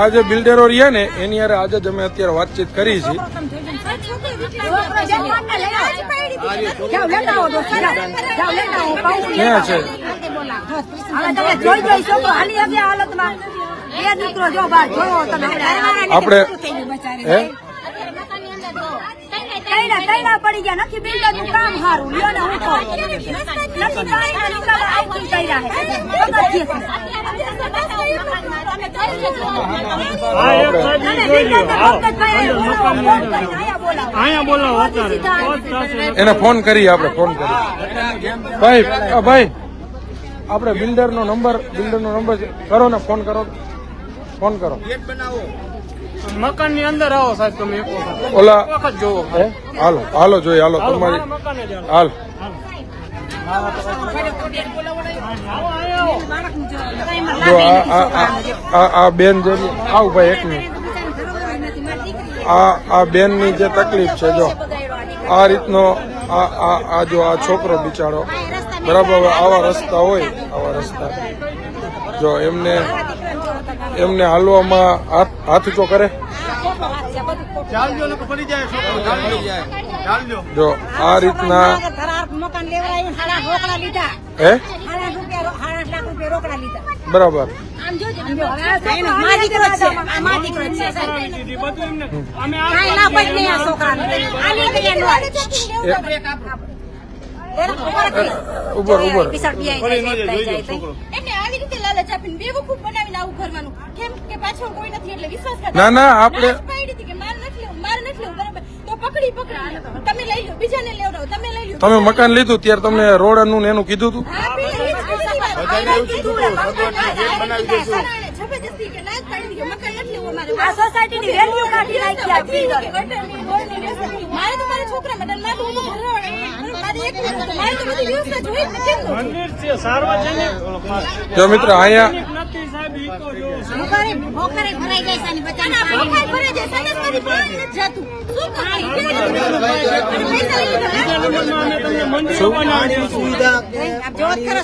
જે બિલ્ડરો રહ્યા ને એની હારે આજે જ અમે અત્યારે વાતચીત કરી છે. जाओ लेता हो दोस्त जाओ लेता हो ક્યાં છે? હવે તમે જોઈ શકો હાલી આવી હાલતમાં બે દીકરો જો બહાર જોવો તમે આપણે હે તૈડા પડી ગયા નથી બિલ્ડર નું કામ સારું લ્યો ને હું કહું નથી કાંઈ નિકાલ આવતી તૈડા હે એને ફોન કરી આપણે ફોન કરી ભાઈ આપણે બિલ્ડર નો નંબર કરો ને ફોન કરો મકાન ની અંદર આવો સાહેબ તમે એક વખત ઓલા વખત જોવો હે? હાલો જોઈએ હાલો તમારી મકાને જ હાલ જો આ બેન જે આવ ભાઈ એક મિનિટ આ બેન ની જે તકલીફ છે જો આ રીતનો આ જો આ છોકરો બિચારો બરાબર હવે આવા રસ્તા હોય જો એમને હાલવામાં હાથ ઊંચો કરે ચાલજો ને પડી જાય છોકરો ચાલજો જો આ રીતના મકાન લેવડાવ્યું 8 રોકડા લીધા હે 8 લાખ રૂપિયા રોકડા લીધા બરાબર આમ જોજો મા દીકરો છે આ મા દીકરો છે અમે કાંઈ ના પડી નહીં આ છોકરાને આલી કે નો ઉપર પીસળ પીઆઈ જાય છોકરો એમને આવી રીતે લાલચ આપીને બેવકૂફ બનાવીને આવું કરવાનું કેમ કે પાછળ કોઈ નથી એટલે વિશ્વાસ કરતા ના આપણે પાડી હતી કે માર નથી લેવું બરાબર તો પકડી તમે લઈ લો બીજાને લેવડાવો તમે લઈ લો તમે મકાન લીધું ત્યારે તમને રોડ નું ને એનું કીધું હતું હા પેલી જબરજસ્તી કે ના પાડી દીધું મકાન નથી લેવું અમારે આ સોસાયટી ની વેલ્યુ કાઢી નાખી આ બિલ્ડરે મારે તો મારા છોકરા માટે મારે તો બધું ભરવાનું મારે એક મારે તો બધી વ્યવસ્થા જોઈ જ કેમ મંદિર છે સાર્વજનિક જો મિત્ર અહીંયા નથી સાહેબ ઈ તો જો ભોખરે ભરાઈ જાય સાની બચાના ભરાઈ જાય સનસમાંથી પાણી નથી જાતું શું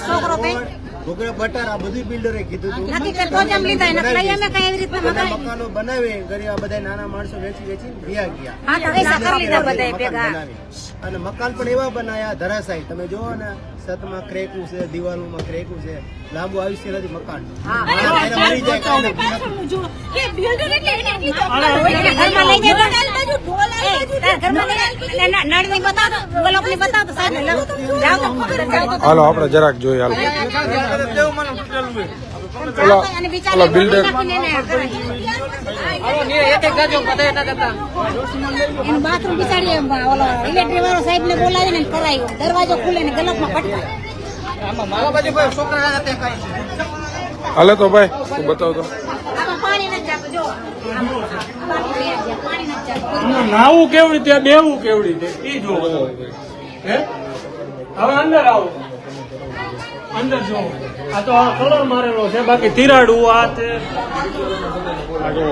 છોકરો કઈ ઘોઘરા બટાર આ બધું બિલ્ડરે કીધું હતું નથી કરતો જમ લીધા એને લઈ અમે કઈ એવી રીતના મકાન મકાનો બનાવે ગરીબ આ બધા નાના માણસો વેચી વ્યા ગયા હા તો પૈસા કરી લીધા બધાય મકાન ભેગા બનાવી. અને મકાન પણ એવા બનાયા ધરાશાયી તમે જોવો ને છતમાં ક્રેકું છે દિવાલોમાં ક્રેકું છે લાંબુ આયુષ્ય નથી મકાન મરી જાય કાંઈ નથી. પાછળનું જુઓ કે બિલ્ડર એટલે એને એટલી ઘરમાં લઈ જાય તો બાજુ ઢોલ આવી બાજુ ઘરમાં લઈ જાય નળની બતાવો ગલોપની બતાવો તો સાહેબ જાવ તો ખબર જાવ તો હાલો આપણે જરાક જોઈએ હાલો અને ઓલા બિલ્ડર એનું બાથરૂમ બિચારી ઓલો ઇલેક્ટ્રિક વાળો સાહેબ ને બોલાવીને કરાયું દરવાજો ખુલે ને ગલતમાં પટકાય હાલે તો ભાઈ તું બતાવ તો આમાં પાણી નથી જાતું જો પાણી નથી જાતું નાવું કેવડી ત્યાં બેવું કેવડી છે ઈ જો હે હવે અંદર આવો અંદર જો આ તો આ કલર મારેલો છે બાકી તિરાડું આ છે આ જો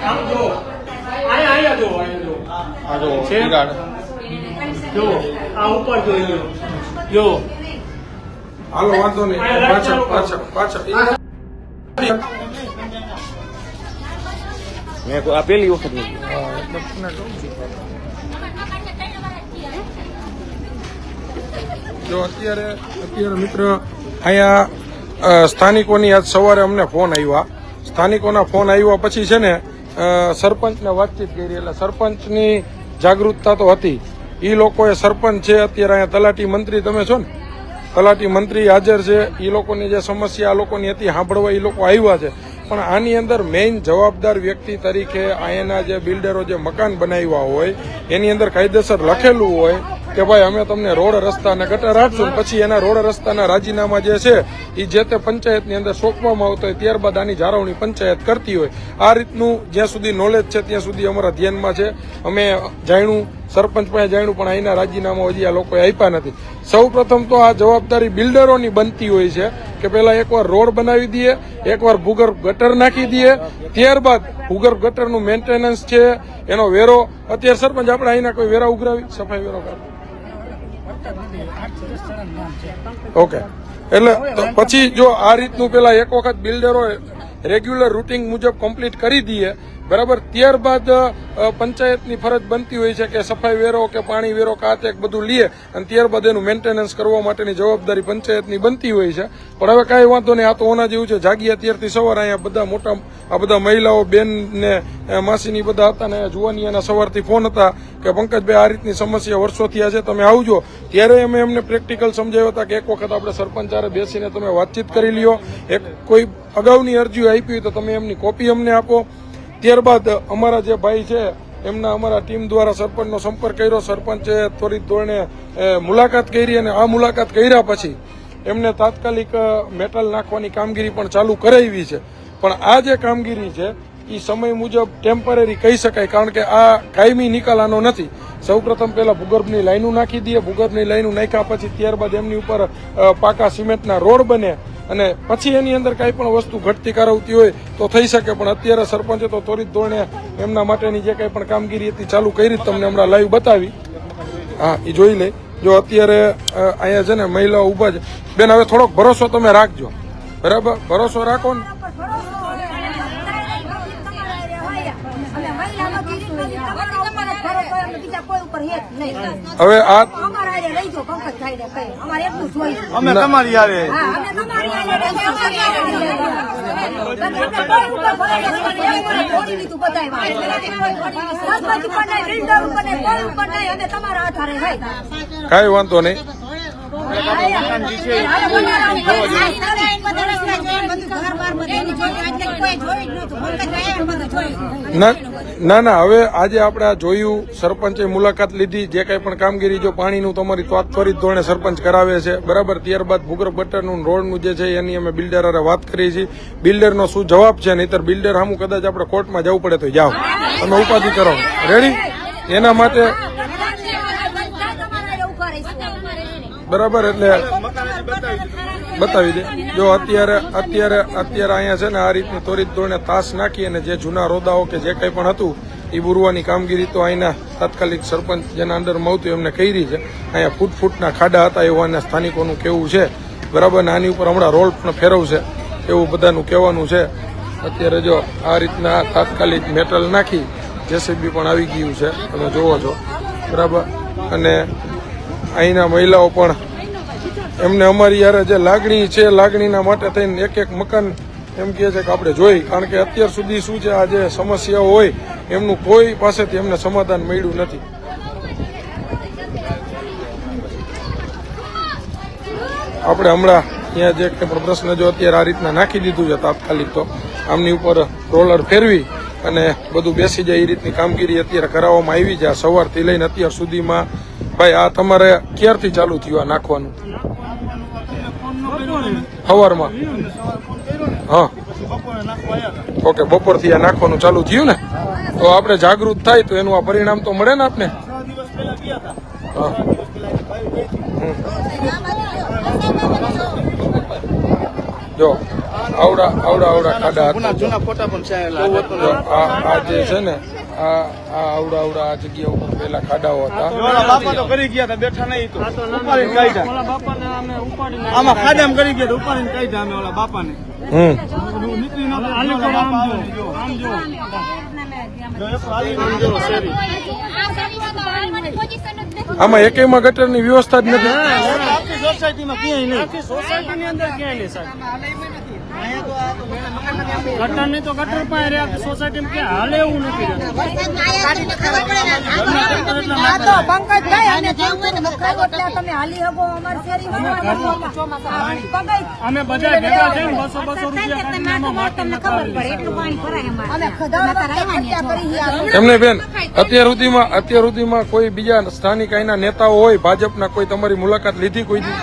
આમ જો આયા જો છે જો આ ઉપર જોઈ જો હાલો વાંધો નહીં પાછળ મેં આ પેલી વખત નહીં. જો અત્યારે મિત્ર અહીંયા સ્થાનિકોની આજ સવારે અમને ફોન આવ્યા પછી છે ને સરપંચને વાતચીત કરી એટલે સરપંચની જાગૃતતા તો હતી એ લોકોએ સરપંચ છે અત્યારે અહીંયા તલાટી મંત્રી તમે છો ને તલાટી મંત્રી હાજર છે એ લોકોની જે સમસ્યા આ લોકોની હતી સાંભળવા એ લોકો આવ્યા છે પણ આની અંદર મેઇન જવાબદાર વ્યક્તિ તરીકે અહીંયાના જે બિલ્ડરો જે મકાન બનાવ્યા હોય એની અંદર કાયદેસર લખેલું હોય કે ભાઈ અમે તમને રોડ રસ્તા અને ગટર આપશું પછી એના રોડ રસ્તાના રાજીનામા જે છે એ જે તે પંચાયતની અંદર સોંપવામાં આવતો હોય ત્યારબાદ આની જાળવણી પંચાયત કરતી હોય આ રીતનું જ્યાં સુધી નોલેજ છે ત્યાં સુધી અમારા ધ્યાનમાં છે અમે જાણ્યું સરપંચ પાસે જાણ્યું પણ અહીંના રાજીનામા હજી આ લોકોએ આપ્યા નથી સૌ પ્રથમ તો આ જવાબદારી બિલ્ડરોની બનતી હોય છે કે પેલા એકવાર રોડ બનાવી દઈએ એકવાર ભૂગર્ભ ગટર નાખી દઈએ ત્યારબાદ ભૂગર્ભ ગટરનું મેન્ટેનન્સ છે એનો વેરો અત્યારે સરપંચ આપણે અહીંના કોઈ વેરા ઉઘરાવી સફાઈ વેરો ઓકે એટલે પછી જો આ રીતનું પેલા એક વખત બિલ્ડરો રેગ્યુલર રૂટિંગ મુજબ કમ્પ્લીટ કરી દઈએ બરાબર. ત્યારબાદ પંચાયતની ફરજ બનતી હોય છે કે સફાઈ વેરો કે પાણી વેરો કાતે બધું લે અને ત્યારબાદ એનું મેન્ટેનન્સ કરવા માટેની જવાબદારી પંચાયતની બનતી હોય છે. પણ હવે કાંઈ વાંધો નહીં, આ તો ઓના જેવું છે. જાગી અત્યારથી સવાર અહીંયા બધા મોટા આ બધા મહિલાઓ બેન ને માસીની બધા હતા ને જુવાની એના સવારથી ફોન હતા કે પંકજભાઈ આ રીતની સમસ્યા વર્ષોથી આ છે, તમે આવજો. ત્યારે અમે એમને પ્રેક્ટિકલ સમજાવ્યા હતા કે એક વખત આપણે સરપંચ હારે બેસીને તમે વાતચીત કરી લ્યો, એક કોઈ અગાઉની અરજીઓ આપી હોય તો તમે એમની કોપી અમને આપો. ત્યારબાદ અમારા જે ભાઈ છે એમના અમારા ટીમ દ્વારા સરપંચનો સંપર્ક કર્યો, સરપંચે ત્વરિત ધોરણે મુલાકાત કરી અને આ મુલાકાત કર્યા પછી એમને તાત્કાલિક મેટલ નાખવાની કામગીરી પણ ચાલુ કરાવી છે. પણ આ જે કામગીરી છે એ સમય મુજબ ટેમ્પરરી કહી શકાય, કારણ કે આ કાયમી નિકાલ આનો નથી. સૌપ્રથમ પહેલા ભૂગર્ભની લાઈનો નાખી દઈએ, ભૂગર્ભની લાઈનો નાખ્યા પછી ત્યારબાદ એમની ઉપર પાકા સિમેન્ટના રોડ બને અને પછી એની અંદર કાંઈ પણ વસ્તુ ઘટતી કરાવતી હોય તો થઈ શકે. પણ અત્યારે સરપંચે તો ત્વરિત ધોરણે એમના માટેની જે કાંઈ પણ કામગીરી હતી ચાલુ કરી, તમને હમણાં લાઈવ બતાવી. હા, એ જોઈ લે. જો અત્યારે અહીંયા છે ને મહિલાઓ ઉભા છે. બેન, હવે થોડોક ભરોસો તમે રાખજો, બરાબર? ભરોસો રાખો ને. હવે આ અમે તમારી યારે કાંઈ વાંધો નહીં. ના ના, હવે આજે આપણે આ જોયું, સરપંચે મુલાકાત લીધી, જે કાંઈ પણ કામગીરી જો પાણીનું તમારી ત્વરિત ધોરણે સરપંચ કરાવે છે, બરાબર. ત્યારબાદ ભૂગર્ભ ગટરનું રોડનું જે છે એની અમે બિલ્ડર હારે વાત કરી છે. બિલ્ડરનો શું જવાબ છે, નહીતર બિલ્ડર સામું કદાચ આપણે કોર્ટમાં જવું પડે તો જાઓ, તમે ઉપાધિ કરો. રેડી? એના માટે બરાબર, એટલે બતાવી દે. જો અત્યારે અહીંયા છે ને આ રીતની ત્વરિત ધોરણે તાસ નાખી અને જે જૂના રોદાઓ કે જે કંઈ પણ હતું એ બુરવાની કામગીરી તો અહીંના તાત્કાલિક સરપંચ જેના અંડરમાં હતું એમને કરી છે. અહીંયા ફૂટના ખાડા હતા એવું સ્થાનિકોનું કહેવું છે, બરાબર. ને આની ઉપર હમણાં રોડ પણ ફેરવશે એવું બધાનું કહેવાનું છે. અત્યારે જો આ રીતના તાત્કાલિક મેટલ નાખી જેસીબી પણ આવી ગયું છે, તમે જોવો છો, બરાબર. અને અહીંના મહિલાઓ પણ એમને અમારી યારે જે લાગણી છે, લાગણીના માટે થઈને એક એક મકાન એમ કહે છે કે આપણે જોઈ, કારણ કે અત્યાર સુધી શું છે આ જે સમસ્યાઓ હોય એમનું કોઈ પાસેથી એમને સમાધાન મળ્યું નથી. આપણે હમણાં ત્યાં જે કંઈ પણ પ્રશ્ન જો અત્યારે આ રીતના નાખી દીધું છે તાત્કાલિક, તો આમની ઉપર રોલર ફેરવી અને બધું બેસી જાય એ રીતની કામગીરી અત્યારે કરાવવામાં આવી છે. સવારથી લઈને અત્યાર સુધીમાં. ભાઈ, આ તમારે ક્યારથી ચાલુ થયું આ નાખવાનું? સવારમાં? હા, ઓકે. બપોરથી આ નાખવાનું ચાલુ થયું ને, તો આપણે જાગૃત થાય તો એનું આ પરિણામ તો મળે ને આપને. હા, જો આવડા ખાડા આ જે છે ને આવડા આ જગ્યા ઉપર પેલા ખાડાઓ હતા. બાપા તો કરી ગયા હતા, બેઠા નહીં તો ઉપાડીને કાઢ્યા. આમાં ખાડામાં કરી ગયા ઉપાડીને કાઢ્યા અમે ઓલા બાપાને. નીકળી આમાં એકેયમાં ગટરની વ્યવસ્થા જ નથી. સોસાયટીમાં ક્યાંય નહીં. સોસાયટીની અંદર ક્યાંય નહીં સાહેબ. ગટર નહીં તો ગટર પાસે રહ્યા, સોસાયટીમાં ક્યાં હાલે એવું નથી. અમે બધા ભેગા થઈને 200 રૂપિયા કાઢીને આમાં માટી એમને બેન, અત્યાર સુધીમાં કોઈ બીજા સ્થાનિક અહીંના નેતાઓ હોય ભાજપના, કોઈ તમારી મુલાકાત લીધી કોઈ દી?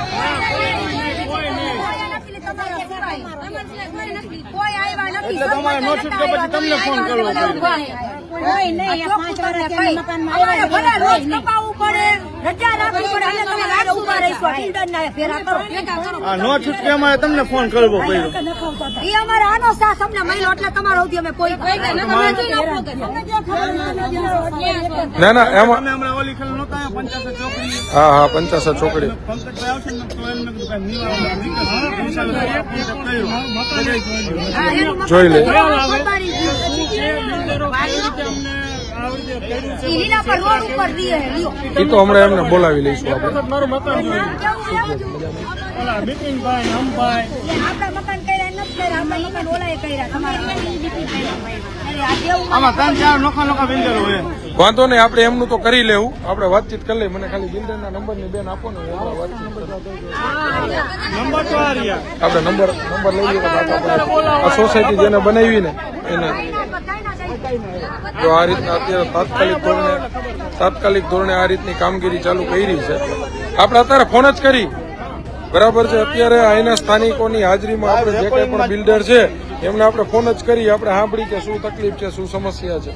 એટલે તમારે નો છૂટકે પછી તમને ફોન કરવો નો છૂટકે અમારે તમને ફોન કરવો પડ્યો. ના ના, એમાં હમણાં ઓલી ખેલ નહોતા 50 ચોકડી. હા 50 ચોકડી. પંકજભાઈ આવશે ને તો એમને કીધું જોઈ લે. ઈ લીલા પર રોડ ઉપર રીએ લ્યો. એ તો હમણાં એમને બોલાવી લઈશું આપણે. મારું મકાન ઓલા બિપિનભાઈ ને અંબાઈ આપણા મકાન કર્યા નથી કર્યા, આપણા મકાન ઓલાએ કર્યા. તમારા આ જેવું આમાં 3-4 નોખા બિલ્ડરો હોય. વાંધો નહીં, આપણે એમનું તો કરી લેવું. આપણે વાતચીત કરી લઈએ. મને ખાલી બિલ્ડરના નંબરની બેન આપો ને, હું એમાં વાતચીત કરું. નંબર તો આ રહ્યા. આપણે નંબર લઈ લઈએ. આ સોસાયટી જેને બનાવી ને એને જો આ રીતના અત્યારે તાત્કાલિક ધોરણે આ રીતની કામગીરી ચાલુ કરી છે. આપણે અત્યારે ફોન જ કરી, બરાબર છે. અત્યારે અહીંના સ્થાનિકોની હાજરીમાં આપણે જે કંઈ પણ બિલ્ડર છે એમને આપણે ફોન જ કરી, આપણે સાંભળી કે શું તકલીફ છે, શું સમસ્યા છે.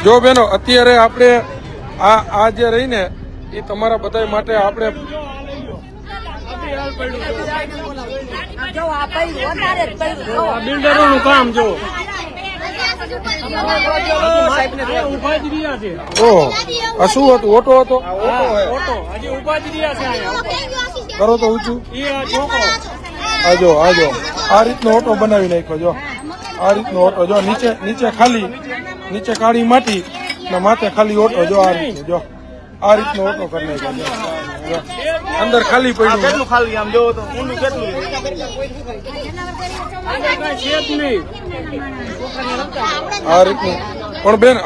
જો બેનો, અત્યારે આપણે આ જે રહીને એ તમારા બધા માટે આપણે જો આ પૈયું વધારે જ પૈયું. બિલ્ડરોનું કામ જો ઉભા જ રહ્યા છે. ઓહો, આ શું હતું? ઓટો હતો? ઓટો હજી ઉભા જ રહ્યા છે અહીંયા. કરો તો ઊંચું. એ આ છોકરો આજો આ રીતનો ઓટો બનાવી નાખ્યો. જો આ રીતનો ઓટો, જો નીચે ખાલી, નીચે કાળી માટી ને માથે ખાલી ઓટો. જો આ રીતનો, જો આ રીતનો ઓટો કરી નાખ્યો. જો અંદર ખાલી પડ્યું. કેટલું ખાલી આમ જોવો તો ઊંડું કેટલું છે. છે જ નહીં. આ રીતનું. પણ બેન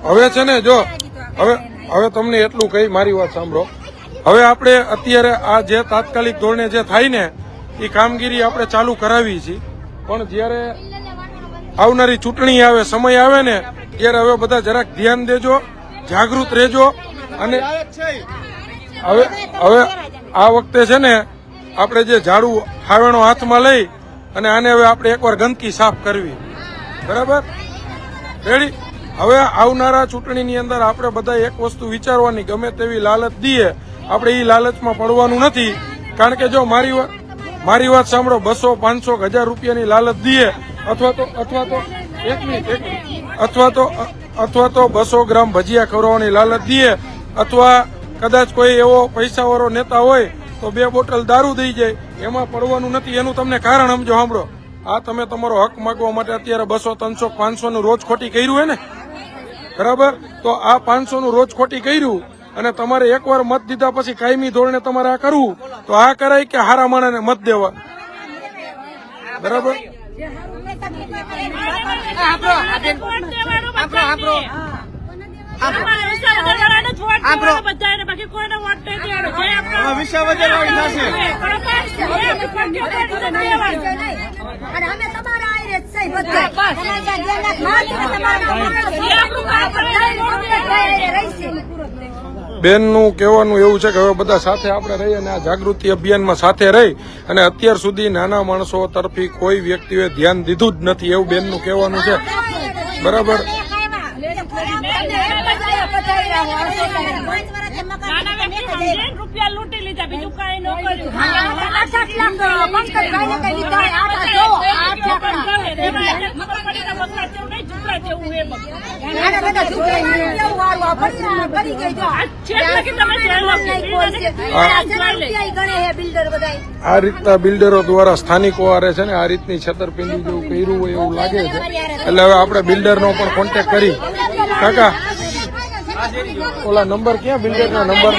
હવે છે ને, જો હવે તમને એટલું કહી, મારી વાત સાંભળો. હવે આપણે અત્યારે આ જે તાત્કાલિક ધોરણે જે થાય ને એ કામગીરી આપણે ચાલુ કરાવી છે. પણ જ્યારે આવનારી ચૂંટણી આવે, સમય આવે ને, ત્યારે હવે બધા જરાક ધ્યાન દેજો, જાગૃત રહેજો. અને હવે આ વખતે છે ને આપણે જે ઝાડુ હાવેણો હાથમાં લઈ અને આને હવે આપણે એકવાર ગંદકી સાફ કરવી, બરાબર? રેડી? હવે આવનારા ચૂંટણીની અંદર આપણે બધા એક વસ્તુ વિચારવાની, ગમે તેવી લાલચ દઈએ, આપણે એ લાલચમાં પડવાનું નથી. કારણ કે જો મારી વાત સાંભળો, 200, 500, 1000 રૂપિયાની લાલચ દઈએ અથવા તો 200 ગ્રામ ભજીયા ખવડાવવાની લાલચ દઈએ, અથવા કદાચ કોઈ એવો પૈસાવાળો નેતા હોય તો 2 બોટલ દારૂ દઈ જાય, એમાં પડવાનું નથી. એનું તમને કારણ સમજો. સાંભળો, આ તમે તમારો હક માગવા માટે અત્યારે 200, 300, 500 નું રોજ ખોટી કર્યું હોય ને, બરાબર? તો આ 500 નું રોજ ખોટી કર્યું અને તમારે એકવાર મત દીધા પછી કાયમી ધોરણે તમારે આ કરવું, તો આ કરાય કે હારા માણસને મત દેવા, બરાબર? અને અમે તમારા આયરે જ છે બધા. બેનનું કહેવાનું એવું છે કે હવે બધા સાથે આપણે રહી અને આ જાગૃતિ અભિયાનમાં સાથે રહી, અને અત્યાર સુધી નાના માણસો તરફી કોઈ વ્યક્તિએ ધ્યાન દીધું જ નથી, એવું બેનનું કહેવાનું છે, બરાબર? રૂપિયા લૂંટી લીધા, બીજું કઈ ન આ રીતના બિલ્ડરો દ્વારા સ્થાનિકો આરે છે ને આ રીતની છેતરપિંડી જેવું કર્યું હોય એવું લાગે છે. એટલે હવે આપણે બિલ્ડરનો પણ કોન્ટેક્ટ કરી. કાકા, ઓલા નંબર ક્યાં? બિલ્ડરના નંબર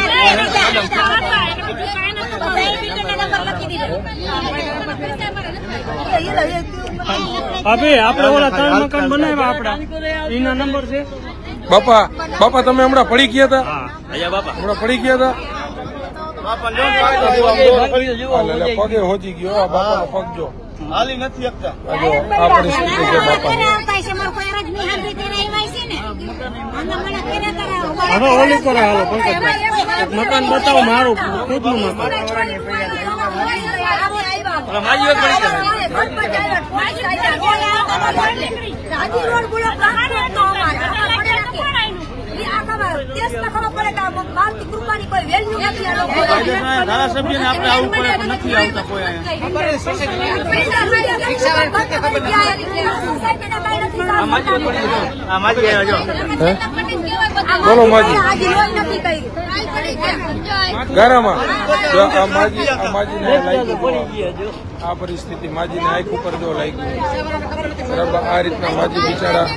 આપણે ઓલા 3 મકાન બનાવ્યા આપડા, એના નંબર છે. બાપા તમે હમણાં પડી ગયા હતા? હમણાં પડી ગયા હતા? પગે હોજી ગયો આ બાપાનો પગ. જો હાલી નથી શકતા. આ પરિસ્થિતિ છે બાપાની. હવે ઓલી કરે, હાલો પંકજભાઈ મકાન બતાવો, મારું ખુદનું મકાન. ધારાસભ્યને આપણે આવું પડે પણ નથી આવતા કોઈ અહીંયા. બોલો માજી. ગારામાં આ માજીને લાગી ગયું. આ પરિસ્થિતિ માજીને આંખ ઉપર જો લાગી બરાબર આ રીતના માજી બિચારા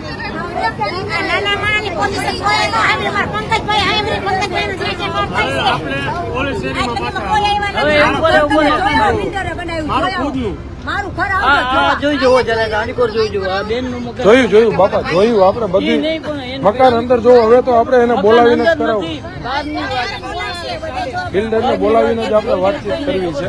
જોયું બાપા જોયું આપણે બધી મકાન અંદર જો હવે તો આપણે એને બોલાવીને જ કરાવું બિલ્ડરને બોલાવીને જ આપણે વાતચીત કરવી છે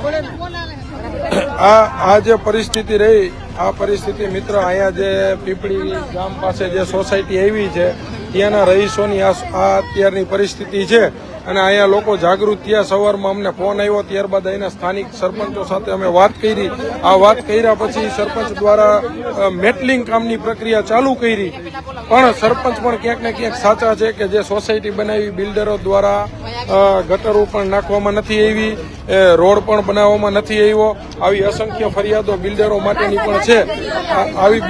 આ જે પરિસ્થિતિ રહી આ પરિસ્થિતિ મિત્ર અહીંયા જે પીપળી ગામ પાસે જે સોસાયટી આવી છે ત્યાંના રહીશોની આ અત્યારની પરિસ્થિતિ છે અને અહીંયા લોકો જાગૃત થયા સવારમાં અમને ફોન આવ્યો ત્યારબાદ અહીંના સ્થાનિક સરપંચો સાથે અમે વાત કરી આ વાત કર્યા પછી સરપંચ દ્વારા મેટલિંગ કામની પ્રક્રિયા ચાલુ કરી પણ સરપંચ પણ ક્યાંક ને ક્યાંક સાચા છે કે જે સોસાયટી બનાવી બિલ્ડરો દ્વારા ગટરો પણ નાખવામાં નથી આવી રોડ પણ બનાવવામાં નથી આવ્યો આવી અસંખ્ય ફરિયાદો બિલ્ડરો માટેની પણ છે આવી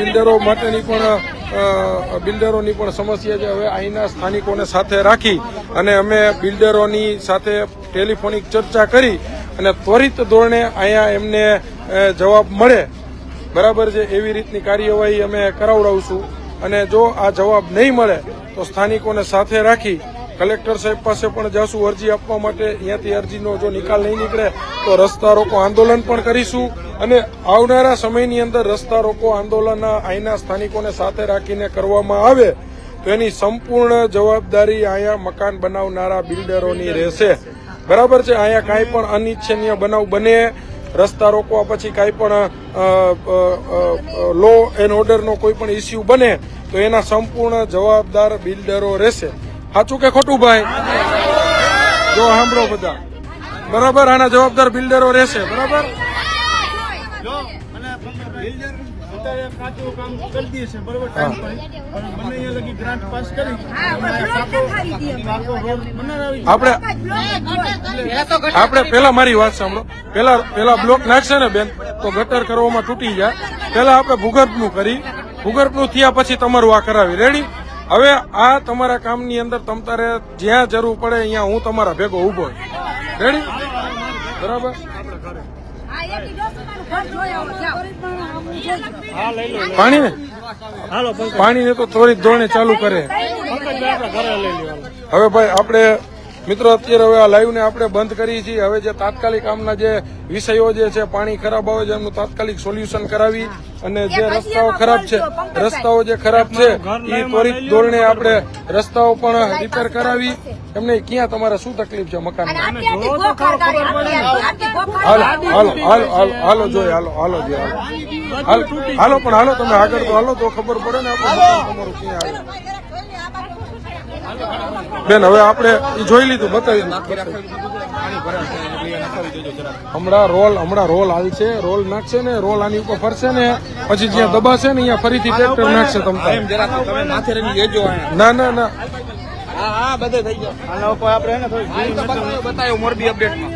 બિલ્ડરોની પણ સમસ્યા છે હવે અહીંના સ્થાનિકોને સાથે રાખી અને અમે બિલ્ડરોની સાથે ટેલિફોનિક ચર્ચા કરી અને ત્વરિત ધોરણે અહીંયા એમને જવાબ મળે બરાબર છે એવી રીતની કાર્યવાહી અમે કરાવડાવશું અને જો આ જવાબ નહીં મળે તો સ્થાનિકોને સાથે રાખી કલેક્ટર સાહેબ પાસે પણ જાશું અરજી આપવા માટે અહીંયાથી અરજીનો જો નિકાલ નહીં નીકળે તો રસ્તા રોકો આંદોલન પણ કરીશું અને આવનારા સમયની અંદર રસ્તા રોકો આંદોલન અહીંના સ્થાનિકોને સાથે રાખીને કરવામાં આવે તો એની સંપૂર્ણ જવાબદારી અહીંયા મકાન બનાવનારા બિલ્ડરોની રહેશે બરાબર છે અહીંયા કાંઈ પણ અનિચ્છનીય બનાવ બને રસ્તા રોકવા પછી કાંઈ પણ લો એન્ડ ઓર્ડરનો કોઈ પણ ઇસ્યુ બને તો એના સંપૂર્ણ જવાબદાર બિલ્ડરો રહેશે સાચું કે ખોટું ભાઈ જો સાંભળો બધા બરાબર આના જવાબદાર બિલ્ડરો રહેશે બરાબર જો અને બિલ્ડર અત્યારે કાચું કામ કરી દે છે બરોબર ટાઈમ પર પણ મને અહીંયા લગી ગ્રાન્ટ પાસ કરી આપણે પેલા મારી વાત સાંભળો પેલા બ્લોક નાખશે ને બેન તો ગટર કરવામાં તૂટી જાય પેલા આપણે ભૂગર્ભનું કરી ભૂગર્ભનું થયા પછી તમારું આ કરાવી રેડી હવે આ તમારા કામની અંદર તમારે જ્યાં જરૂર પડે અહીંયા હું તમારા ભેગો ઉભો રેડી બરાબર પાણીને તો ત્વરિત ધોરણે ચાલુ કરે હવે ભાઈ આપણે મિત્રો અત્યારે હવે આ લાઈવ ને આપણે બંધ કરીએ છીએ હવે જે તાત્કાલિક આમના જે વિષયો જે છે પાણી ખરાબ આવે છે એમનું તાત્કાલિક સોલ્યુશન કરાવી અને જે રસ્તાઓ ખરાબ છે એ ત્વરિત ધોરણે આપણે રસ્તાઓ પણ રિપેર કરાવી એમને ક્યાં તમારે શું તકલીફ છે મકાનમાં હાલો જોઈએ હાલો પણ હાલો તમે આગળ તો હાલો તો ખબર પડે ને આપણે તમારું ક્યાં આવ્યું બેન હવે આપણે એ જોઈ લીધું બતાવી હમણાં રોલ હાલશે રોલ નાખશે ને રોલ આની ઉપર ફરશે ને પછી જ્યાં દબાશે ને અહીંયા ફરીથી ટ્રેક્ટર નાખશે તમે ના બધે થઈ ગયો આના ઉપર આપણે ને થોડી બતાવ્યો મોરબી અપડેટમાં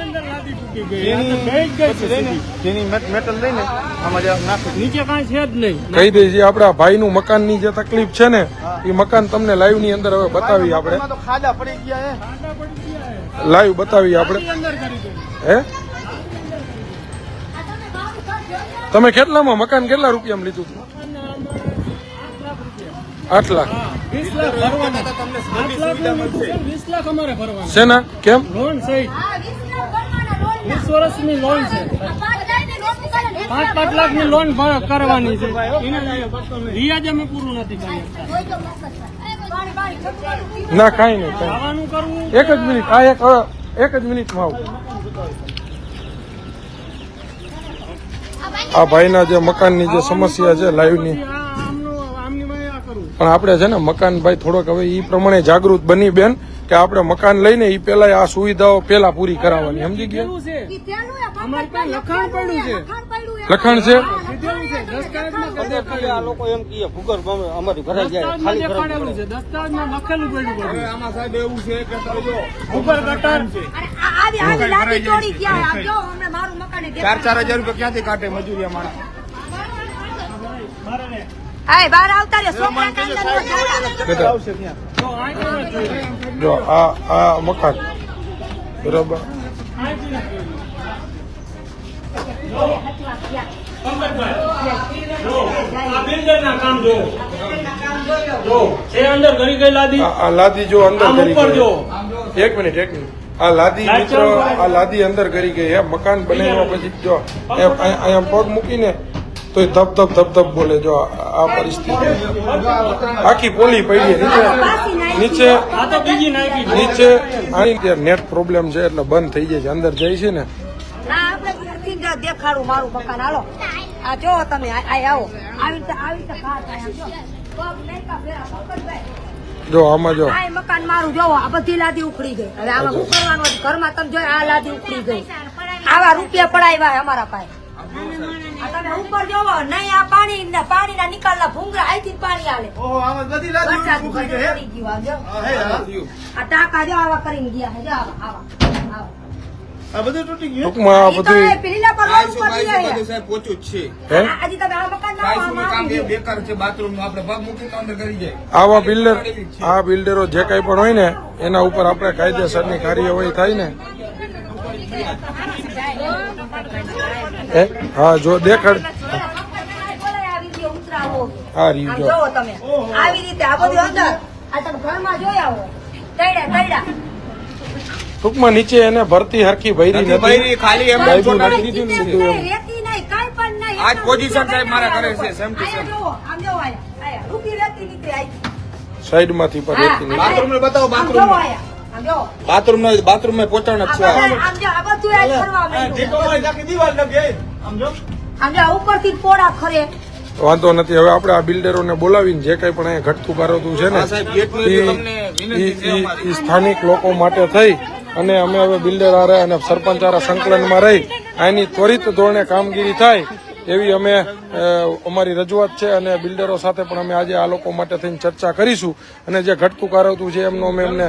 જેની મેટલ લઈને આમાં જે નાખે નીચે કાંઈ છે જ નહીં કહી દઈએ આપડા ભાઈનું મકાનની જે તકલીફ છે ને એ મકાન તમને લાઈવ ની અંદર હવે બતાવી આપણે ખાડા પડી ગયા લાઈવ બતાવી આપણે હે તમે કેટલામાં મકાન કેટલા રૂપિયામાં લીધું હતું 8 લાખ 20 લાખ અમારે ભરવાના શેના કેમ લોન સહિત 20 વર્ષની લોન છે 5 લાખની લોન કરવાની છે રિયાજ અમે પૂરું નથી કર્યું ના કાંઈ નહીં ખાવાનું કરવું એક જ મિનિટ એક જ મિનિટમાં આવું આ ભાઈના જે મકાનની જે સમસ્યા છે લાઈવની પણ આપણે છે ને મકાન ભાઈ થોડોક હવે એ પ્રમાણે જાગૃત બની બેન કે આપણે મકાન લઈને એ પેલા આ સુવિધાઓ પેલા પૂરી કરાવવાની સમજી ગયા લખાણ છે આ લોકો એમ કહે ભૂગર્ભ અમારી ભરાઈ જાય ખાલી લખેલું છે દસ્તાવેજમાં લખેલું પડ્યું બધું આમાં સાહેબ એવું છે કે ઉપર ગટર છે 4,000 રૂપિયા ક્યાંથી કાઢે મજૂરી અમારા બહાર આવતા રે છોકરા જો આ મકાન બરાબર આ લાદી જો અંદર કરી ગઈ. એક મિનિટ આ લાદી મિત્રો આ લાદી અંદર કરી ગઈ હે. મકાન બનેવા પછી જો અહીંયા પગ મૂકીને તો ધબ ધબ ધબ ધબ બોલે. જો આ પરિસ્થિતિ આખી પોલી પડી નીચે નીચે આની નેટ પ્રોબ્લેમ છે એટલે બંધ થઈ જાય છે. અંદર જાય છે ને દેખાડું મારું મકાન. હાલો આ જો તમે આવો આવી રીતે ઘા થાય. આમ જો. પગ મેકા ફેરા પકડ જો આમાં જો આ મકાન મારું જોવો. આ બધી લાદી ઉખડી ગઈ. હવે આમાં શું કરવાનું? ઘરમાં તમે જો આ લાદી ઉખડી ગઈ. આવા રૂપિયા પડાવ્યા અમારા પાસે. આ તમે ઉપર જોવો નહીં. આ પાણીના નિકાલના ભૂંગળા અહીંથી પાણી આલે. ઓહો આમાં બધી લાદી વરસાદ ઉખડી ગઈ હે. પડી ગયું. આ જો. હા આ ટાંકા જો આવા કરીને ગયા છે. જો આવા આ બધું તૂટી ગયું. ટૂંકમાં આ બધું પેલીના પર રોડ ઉપર લઈ આવ્યા. સાહેબ પોચું જ છે. હે હજી તમે આ મકાન ના આમાં બેકાર છે. બાથરૂમ આપણે પગ મૂકી તો અંદર કરી જાય. આવા બિલ્ડર આ બિલ્ડરો જે કઈ પણ હોય ને એના ઉપર આપણે કાયદેસરની કાર્યવાહી થાય ને. હા જો દેખાડ આ રહ્યું જો. જોવો તમે આવી રીતે આ બધું અંદર આ તમે ઘરમાં જોઈ આવો. તૈડા ટૂંકમાં નીચે એને ભરતી હરખી ભરી નથી. ખાલી એમ ડાયબું નાખી દીધું ને સીધું એમ. રેતી નહીં કાઈ પણ નહીં. આજ પોઝિશન સાહેબ મારા કરે છે સેમ ટુ સેમ. આયા જોવો આમ જોવો આયા રૂપી રેતી નીકળી આવી. સાઈડમાંથી પર રેતી નીકળી. બાથરૂમ ને બતાવો. આમ જોવો આયા આમ જોવો. બાથરૂમ ને પોતાના જ છે. આમ જો આ બધું આ કરવા માંડ્યું. નાખી દીવાલ લગે આમ જો. આમ જો ઉપરથી પોડા ખરે. વાંધો નથી. હવે આપણે આ બિલ્ડરોને બોલાવીને જે કઈ પણ અહીંયા ઘટતું કારતું છે હા સાહેબ, ગેટનું જે તમને વિનંતી છે અમારી. એ સ્થાનિક લોકો માટે થઈ અને અમે હવે બિલ્ડર આરે અને સરપંચ આરા સંકલનમાં રહી આની ત્વરિત ધોરણે કામગીરી થાય એવી અમે અમારી રજૂઆત છે. અને બિલ્ડરો સાથે પણ અમે આજે આ લોકો માટે થઈને ચર્ચા કરીશું. અને જે ઘટતું કારવતું છે એમનું અમે એમને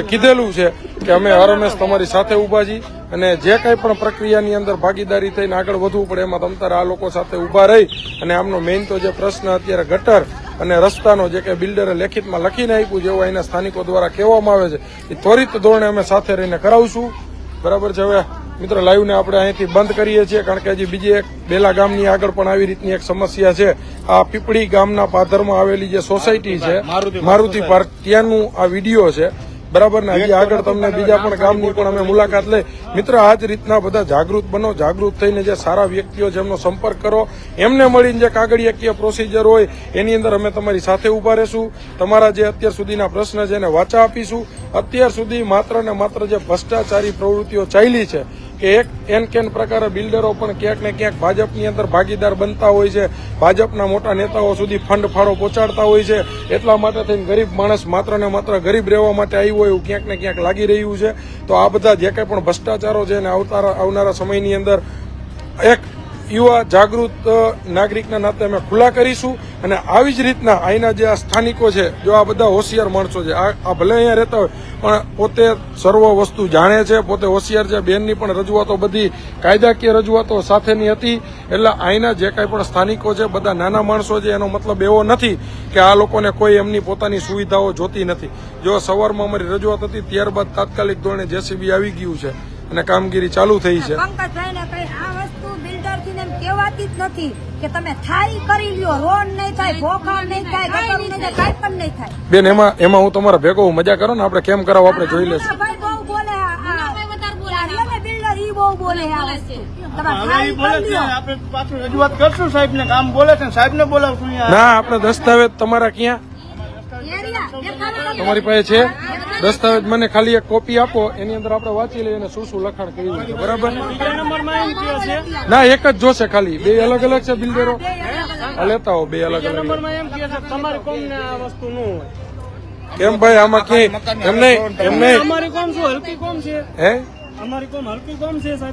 કીધેલું છે કે અમે હરમેશ તમારી સાથે ઊભા છીએ અને જે કંઈ પણ પ્રક્રિયાની અંદર ભાગીદારી થઈને આગળ વધવું પડે એમાં તમતારે આ લોકો સાથે ઊભા રહી અને આમનો મેઇન તો જે પ્રશ્ન અત્યારે ગટર અને રસ્તાનો જે કે બિલ્ડરે લેખિતમાં લખીને આપ્યું જેવું અહીંના સ્થાનિકો દ્વારા કહેવામાં આવે છે એ ત્વરિત ધોરણે અમે સાથે રહીને કરાવશું. બરાબર છે. હવે મિત્રો લાઈવને આપણે અહીંથી બંધ કરીએ છીએ કારણ કે હજી બીજી એક બેલા ગામની આગળ પણ આવી રીતની એક સમસ્યા છે. આ પીપળી ગામના પાદરમાં આવેલી જે સોસાયટી છે મારુતિ પાર્ક ત્યાંનું આ વિડીયો છે. બરાબર ને હજી આગળ તમને બીજા પણ ગામની પણ અમે મુલાકાત લઈ. મિત્ર આ જ રીતના બધા જાગૃત બનો. જાગૃત થઈને જે સારા વ્યક્તિઓ છે એમનો સંપર્ક કરો. એમને મળીને જે કાગળિયાકીય પ્રોસિજર હોય એની અંદર અમે તમારી સાથે ઉભા રહેશું. તમારા જે અત્યાર સુધીના પ્રશ્ન છે એને વાચા આપીશું. અત્યાર સુધી માત્ર ને માત્ર જે ભ્રષ્ટાચારી પ્રવૃત્તિઓ ચાલી છે કે એક એન કેન પ્રકારે બિલ્ડરો પણ ક્યાંક ને ક્યાંક ભાજપની અંદર ભાગીદાર બનતા હોય છે. ભાજપના મોટા નેતાઓ સુધી ફંડ ફાળો પહોંચાડતા હોય છે. એટલા માટે થઈને ગરીબ માણસ માત્ર ને માત્ર ગરીબ રહેવા માટે આવ્યું હોય એવું ક્યાંક ને ક્યાંક લાગી રહ્યું છે. તો આ બધા જે કંઈ પણ ભ્રષ્ટાચારો છે એને આવનારા સમયની અંદર એક યુવા જાગૃત નાગરિકના નાતે અમે ખુલ્લા કરીશું. અને આવી જ રીતના અહીંના જે આ સ્થાનિકો છે જો આ બધા હોશિયાર માણસો છે આ ભલે અહીંયા રહેતા હોય પણ પોતે સર્વ વસ્તુ જાણે છે. પોતે હોશિયાર છે. બેનની પણ રજૂઆતો બધી કાયદાકીય રજૂઆતો સાથેની હતી. એટલે અહીંના જે કાંઈ પણ સ્થાનિકો છે બધા નાના માણસો છે. એનો મતલબ એવો નથી કે આ લોકોને કોઈ એમની પોતાની સુવિધાઓ જોતી નથી. જો સવારમાં અમારી રજૂઆત હતી ત્યારબાદ તાત્કાલિક ધોરણે જેસીબી આવી ગયું છે અને કામગીરી ચાલુ થઈ છે. પંકજભાઈને કઈ આ વસ્તુ બિલ્ડરથી એમ કહેવાતી જ નથી કે તમે થાય કરી લ્યો. રોડ નહીં થાય, ભોખા નહીં થાય, ગટર નહીં થાય, કાંઈ પણ નહીં થાય. બેન એમાં હું તમારા ભેગો મજા કરો ને આપણે કેમ કરાવો આપણે જોઈ લેશું. ભાઈ બહુ બોલે બિલ્ડર ઈ બહુ બોલે આ વસ્તુ. તમે હવે થાય ઈ બોલે કરી છે. લ્યો. આપણે પાછું રજૂઆત કરશું સાહેબ ને. કામ બોલે છે સાહેબ ને બોલાવશું અહીંયા. ના આપણે દસ્તાવેજ તમારા ક્યાં તમારી પાસે છે દસ્તાવેજ? મને ખાલી એક કોપી આપો. એની અંદર આપણે વાંચી લઈએ અને શું શું લખાણ કર્યું છે. બરાબર ના એક જ જોશે ખાલી. બે અલગ અલગ છે બિલ્ડરો. લેતા હો બે અલગ અલગ. કેમ ભાઈ આમાં ક્યાંય હે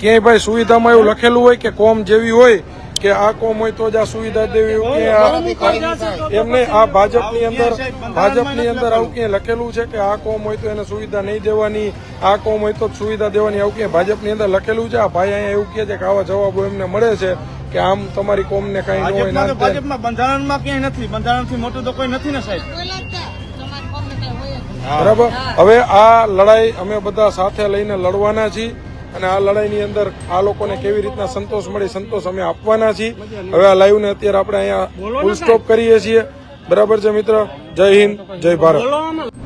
ક્યાંય ભાઈ સુવિધામાં એવું લખેલું હોય કે કોમ જેવી હોય કે આ કોમ હોય તો જ આ સુવિધા દેવી કે એમને આ ભાજપની અંદર આવું ક્યાંય લખેલું છે કે આ કોમ હોય તો એને સુવિધા નહીં દેવાની, આ કોમ હોય તો સુવિધા દેવાની, આવું ક્યાંય ભાજપની અંદર લખેલું છે? આ ભાઈ અહીંયા એવું કહે છે કે આવા જવાબો એમને મળે છે કે આમ તમારી કોમને કઈ ન હોય. ભાજપમાં બંધારણમાં ક્યાંય નથી. બંધારણથી મોટું તો કોઈ નથી ને સાહેબ. બરાબર. હવે આ લડાઈ અમે બધા સાથે લઈને લડવાના છીએ અને આ લડાઈની અંદર આ લોકોને કેવી રીતના સંતોષ મળે સંતોષ અમે આપવાના છીએ. હવે આ લાઈવને અત્યારે આપણે અહીંયા ફૂલ સ્ટોપ કરીએ છીએ. બરાબર છે મિત્ર. જય હિન્દ, જય ભારત.